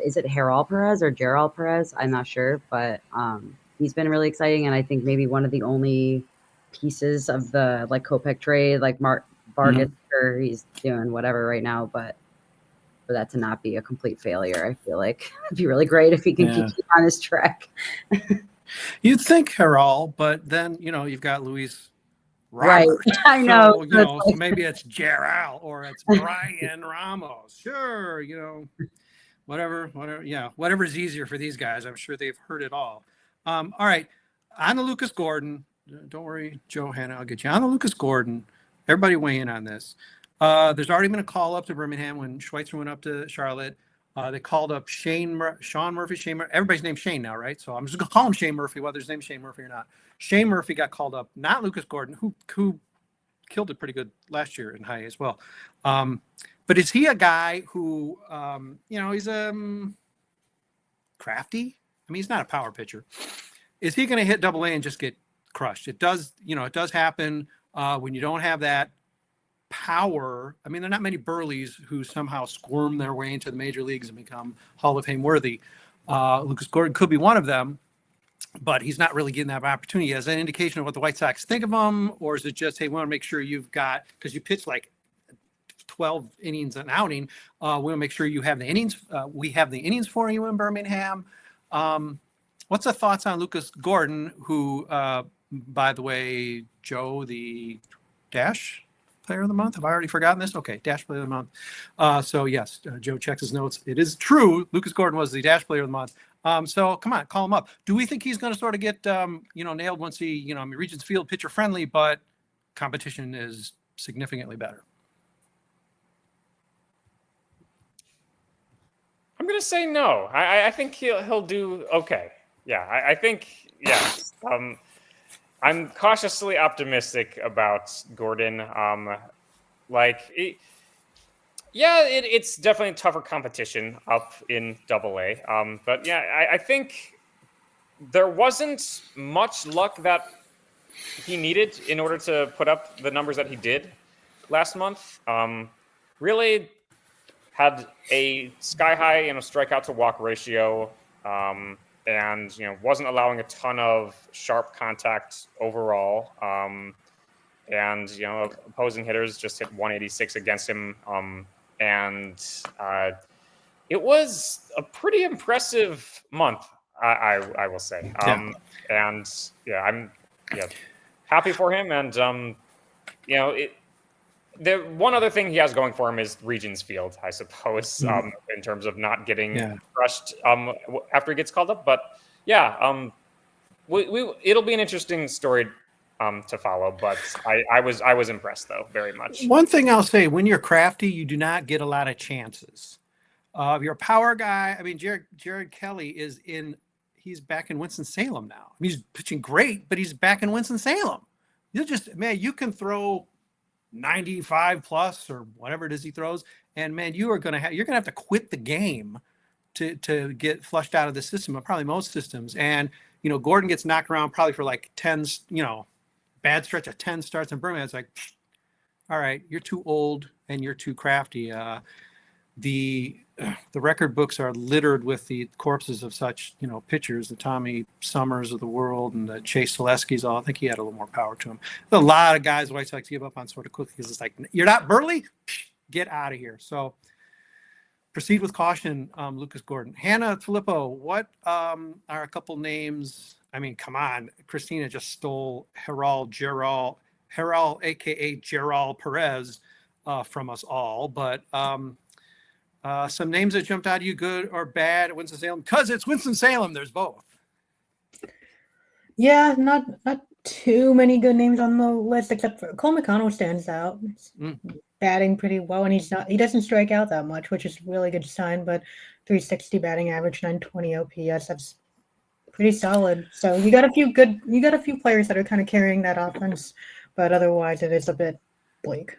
S3: is it Jeral Perez or Jeral Perez? I'm not sure, but he's been really exciting. And I think maybe one of the only pieces of the like Kopech trade, like Mark Vargas, or he's doing whatever right now, but for that to not be a complete failure, I feel like it'd be really great if he can keep on his track.
S1: You'd think Jeral, but then you've got Luis
S3: Right.
S1: Robert.
S3: I know.
S1: So maybe it's Jeral or it's Brian Ramos. Sure, whatever. Yeah, whatever's easier for these guys. I'm sure they've heard it all. All right, on the Lucas Gordon. Don't worry, Johanna, I'll get you on the Lucas Gordon. Everybody weigh in on this. There's already been a call up to Birmingham when Schweitzer went up to Charlotte. They called up Sean Murphy. Everybody's named Shane now, right? So I'm just gonna call him Shane Murphy, whether his name's Shane Murphy or not. Shane Murphy got called up, not Lucas Gordon, who killed it pretty good last year in high A as well. But is he a guy who, he's crafty? I mean, he's not a power pitcher. Is he going to hit Double A and just get crushed? It does happen when you don't have that power. I mean, there are not many Burleys who somehow squirm their way into the major leagues and become Hall of Fame worthy. Lucas Gordon could be one of them, but he's not really getting that opportunity. Is that an indication of what the White Sox think of him? Or is it just, hey, we want to make sure you've got, because you pitch like 12 innings an outing, we want to make sure you have the innings. We have the innings for you in Birmingham. What's the thoughts on Lucas Gordon, who, by the way, Joe, the Dash Player of the Month? Have I already forgotten this? Okay, Dash Player of the Month. So yes, Joe checks his notes. It is true. Lucas Gordon was the Dash Player of the Month. So come on, call him up. Do we think he's going to sort of get, nailed once he, Regents Field pitcher friendly, but competition is significantly better?
S4: I'm going to say no. I think he'll do okay. Yeah, I think, yes. I'm cautiously optimistic about Gordon. It's definitely a tougher competition up in Double A. But yeah, I think there wasn't much luck that he needed in order to put up the numbers that he did last month. Really had a sky high, strikeout to walk ratio, and wasn't allowing a ton of sharp contact overall. And opposing hitters just hit 186 against him. And it was a pretty impressive month, I will say. And I'm happy for him. And the one other thing he has going for him is Regents Field, I suppose, in terms of not getting crushed after he gets called up. But it'll be an interesting story to follow. But I was impressed, though, very much.
S1: One thing I'll say, when you're crafty, you do not get a lot of chances. You're a power guy. I mean, Jared Kelly he's back in Winston-Salem now. I mean, he's pitching great, but he's back in Winston-Salem. You can throw 95 plus or whatever it is he throws, and man, you're gonna have to quit the game to get flushed out of the system, probably most systems. And Gordon gets knocked around probably for like 10, bad stretch of 10 starts in Birmingham. It's like, all right, you're too old and you're too crafty. The record books are littered with the corpses of such pitchers, the Tommy Summers of the world and the Chase Selesky's. I think he had a little more power to him. There's a lot of guys White Sox give up on sort of quickly because it's like, you're not Burley, get out of here. So proceed with caution, Lucas Gordon. Hannah Filippo, what are a couple names I mean, come on. Christina just stole Jeral, aka Jeral Perez, from us all. But some names that jumped out at you, good or bad, at Winston-Salem? Because it's Winston-Salem, there's both.
S2: Yeah, not too many good names on the list, except for Cole McConnell stands out. He's batting pretty well, and he doesn't strike out that much, which is a really good sign. But 360 batting average, 920 OPS, that's pretty solid. So you got a few players that are kind of carrying that offense, but otherwise it is a bit bleak.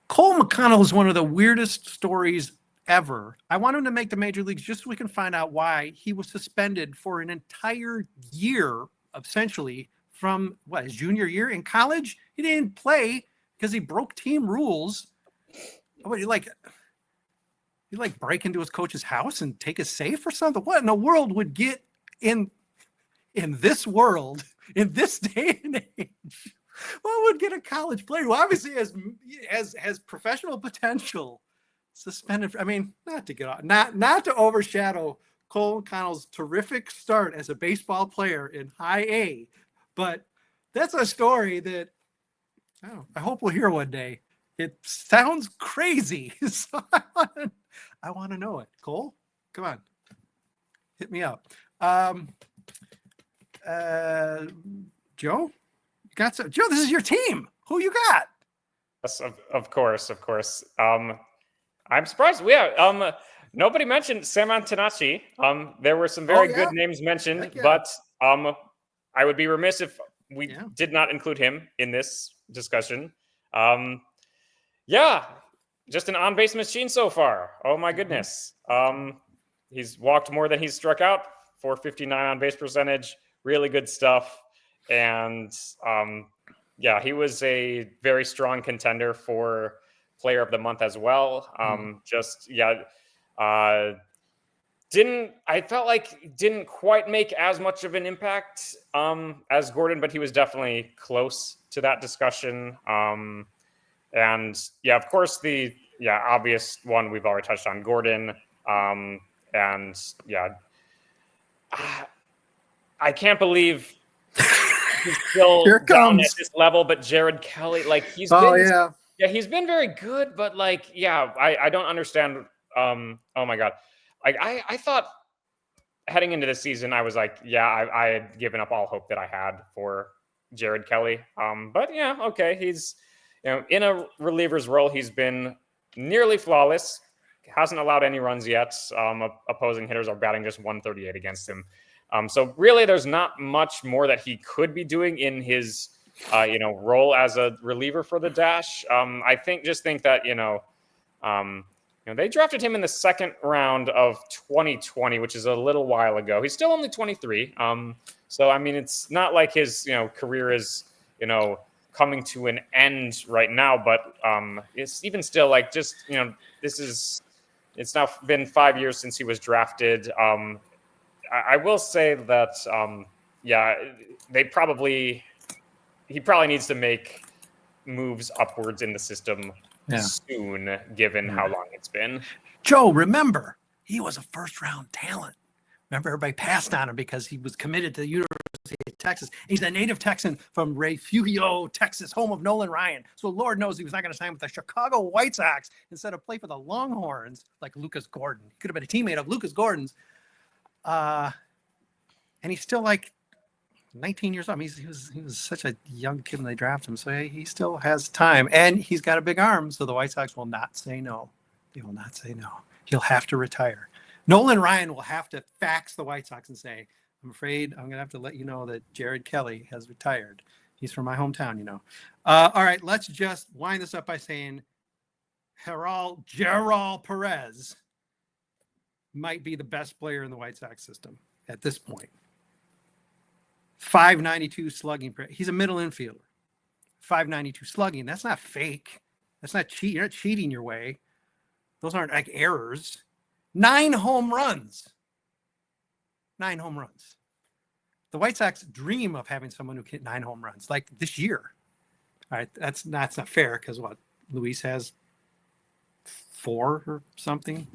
S1: Cole McConnell is one of the weirdest stories ever. I want him to make the major leagues just so we can find out why he was suspended for an entire year, essentially, from his junior year in college. He didn't play because he broke team rules. What, you break into his coach's house and take his safe or something? What in the world would get in this world, in this day and age? What would get a college player who obviously has professional potential suspended? I mean, not to overshadow Cole McConnell's terrific start as a baseball player in High A, but that's a story that I hope we'll hear one day. It sounds crazy, so I want to know it. Cole, come on, hit me up. Joe. Joe, this is your team. Who you got?
S4: Yes, of course. I'm surprised. Yeah. Nobody mentioned Sam Antonaci. There were some very good names mentioned, but I would be remiss if we did not include him in this discussion. Just an on-base machine so far. Oh my goodness. He's walked more than he's struck out. 459 on-base percentage. Really good stuff. And he was a very strong contender for Player of the Month as well. Didn't quite make as much of an impact as Gordon, but he was definitely close to that discussion. Of course, the obvious one we've already touched on, Gordon. I can't believe he's still down at this level, but Jared Kelly, he's been very good, but I don't understand. Oh my God. I thought heading into this season, I was I had given up all hope that I had for Jared Kelly. He's, in a reliever's role, he's been nearly flawless, hasn't allowed any runs yet. Opposing hitters are batting just 138 against him. So really, there's not much more that he could be doing in his, role as a reliever for the Dash. I think that, they drafted him in the second round of 2020, which is a little while ago. He's still only 23. So, I mean, it's not like his, career is, coming to an end right now, but it's even still it's now been 5 years since he was drafted. I will say that, he probably needs to make moves upwards in the system soon, given how long it's been.
S1: Joe, remember, he was a first-round talent. Remember, everybody passed on him because he was committed to the University of Texas. He's a native Texan from Refugio, Texas, home of Nolan Ryan. So Lord knows he was not going to sign with the Chicago White Sox instead of play for the Longhorns like Lucas Gordon. He could have been a teammate of Lucas Gordon's. And he's still 19 years old. He was such a young kid when they drafted him. So he still has time. And he's got a big arm, so the White Sox will not say no. They will not say no. He'll have to retire. Nolan Ryan will have to fax the White Sox and say, I'm afraid I'm going to have to let you know that Jared Kelly has retired. He's from my hometown, All right, let's just wind this up by saying Jeral Perez might be the best player in the White Sox system at this point. 592 slugging. He's a middle infielder. 592 slugging. That's not fake. That's not cheat. You're not cheating your way. Those aren't errors. 9 home runs. 9 home runs. The White Sox dream of having someone who can hit 9 home runs like this year. All right, that's not fair because Luis has 4 or something.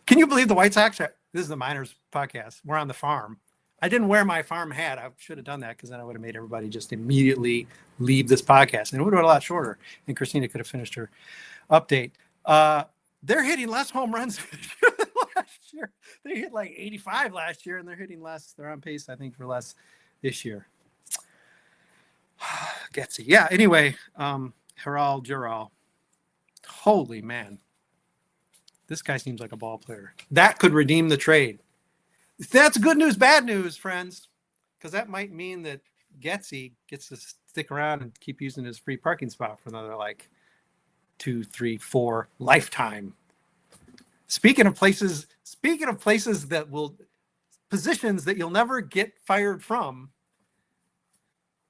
S1: Can you believe the White Sox? This is the Miners podcast. We're on the farm. I didn't wear my farm hat. I should have done that because then I would have made everybody just immediately leave this podcast, and it would have been a lot shorter. And Christina could have finished her update. They're hitting less home runs than last year. They hit like 85 last year, and they're hitting less. They're on pace, I think, for less this year. Getsy. Yeah. Anyway, Jeral. Holy man. This guy seems like a ball player. That could redeem the trade. That's good news, bad news, friends, because that might mean that Getsy gets to stick around and keep using his free parking spot for another like 2, 3, 4 lifetime. Speaking of places that will positions that you'll never get fired from.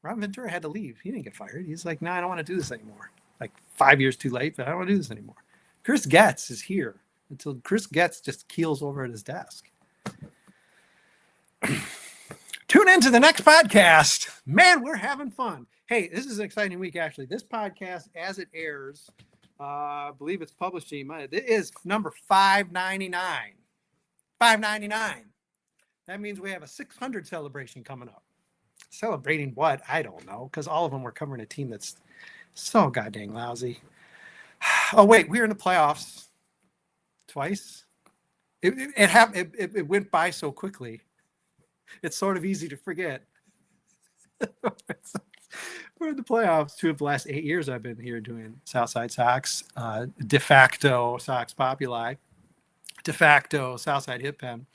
S1: Ron Ventura had to leave. He didn't get fired. He's like, no, I don't want to do this anymore. Like 5 years too late, but I don't want to do this anymore. Chris Getz is here until Chris Getz just keels over at his desk. Tune into the next podcast. Man, we're having fun. Hey, this is an exciting week, actually. This podcast, as it airs, I believe it's publishing. It is number 599. 599. That means we have a 600 celebration coming up. Celebrating what? I don't know, because all of them were covering a team that's so goddamn lousy. Oh, wait, we were in the playoffs twice. It went by so quickly. It's sort of easy to forget. We're in the playoffs 2 of the last 8 years I've been here doing Southside Sox, de facto Sox Populi, de facto Southside Hit Pen,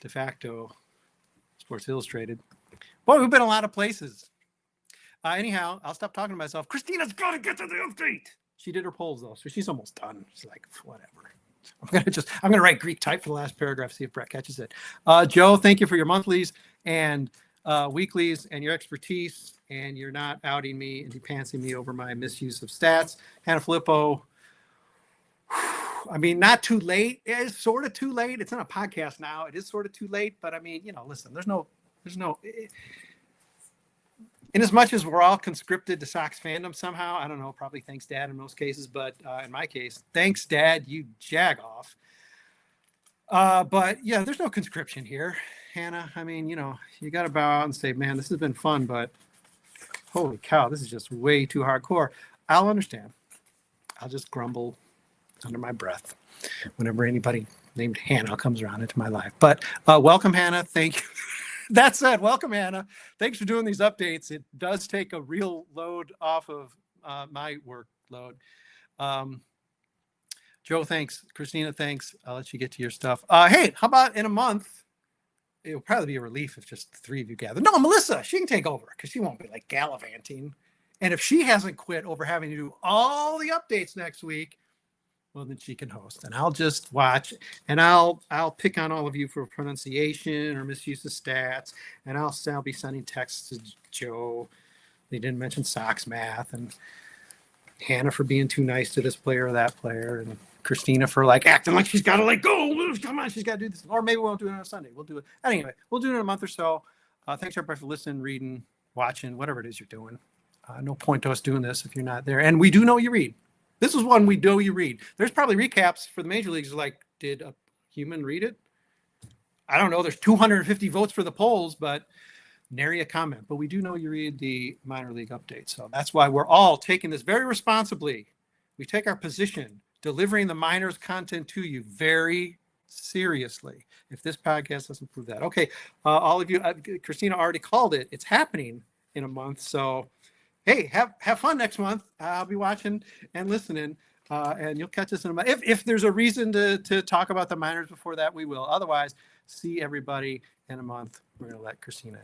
S1: de facto Sports Illustrated. Boy, we've been a lot of places. Anyhow, I'll stop talking to myself. Christina's got to get to the update. She did her polls though, so she's almost done. She's like, whatever. I'm gonna write Greek type for the last paragraph, see if Brett catches it. Joe, thank you for your monthlies and weeklies and your expertise, and you're not outing me and pantsing me over my misuse of stats. Hannah Filippo, I mean, not too late. It is sort of too late. It's on a podcast now. It is sort of too late, but I mean, listen, there's no. In as much as we're all conscripted to Sox fandom somehow, I don't know, probably thanks Dad in most cases, but in my case, thanks Dad, you jag off. But yeah, there's no conscription here, Hannah. I mean, you got to bow out and say, man, this has been fun, but holy cow, this is just way too hardcore. I'll understand. I'll just grumble under my breath whenever anybody named Hannah comes around into my life. But welcome, Hannah. Thank you. That said, welcome, Hannah. Thanks for doing these updates. It does take a real load off of my workload. Joe, thanks. Christina, thanks. I'll let you get to your stuff. Hey, how about in a month? It'll probably be a relief if just the 3 of you gather. No, Melissa, she can take over because she won't be like gallivanting. And if she hasn't quit over having to do all the updates next week, well, then she can host, and I'll just watch, and I'll pick on all of you for pronunciation or misuse of stats, and I'll be sending texts to Joe. They didn't mention Sox math, and Hannah for being too nice to this player or that player, and Christina for like acting like she's got to like go. Come on, she's got to do this, or maybe we won't do it on a Sunday. We'll do it anyway. We'll do it in a month or so. Thanks everybody for listening, reading, watching, whatever it is you're doing. No point to us doing this if you're not there, and we do know you read. This is one we know you read. There's probably recaps for the major leagues like, did a human read it? I don't know. There's 250 votes for the polls, but nary a comment. But we do know you read the minor league update. So that's why we're all taking this very responsibly. We take our position delivering the minors content to you very seriously. If this podcast doesn't prove that. Okay, all of you, Christina already called it. It's happening in a month. So hey, have fun next month. I'll be watching and listening, and you'll catch us in a month. If there's a reason to talk about the minors before that, we will. Otherwise, see everybody in a month. We're going to let Christina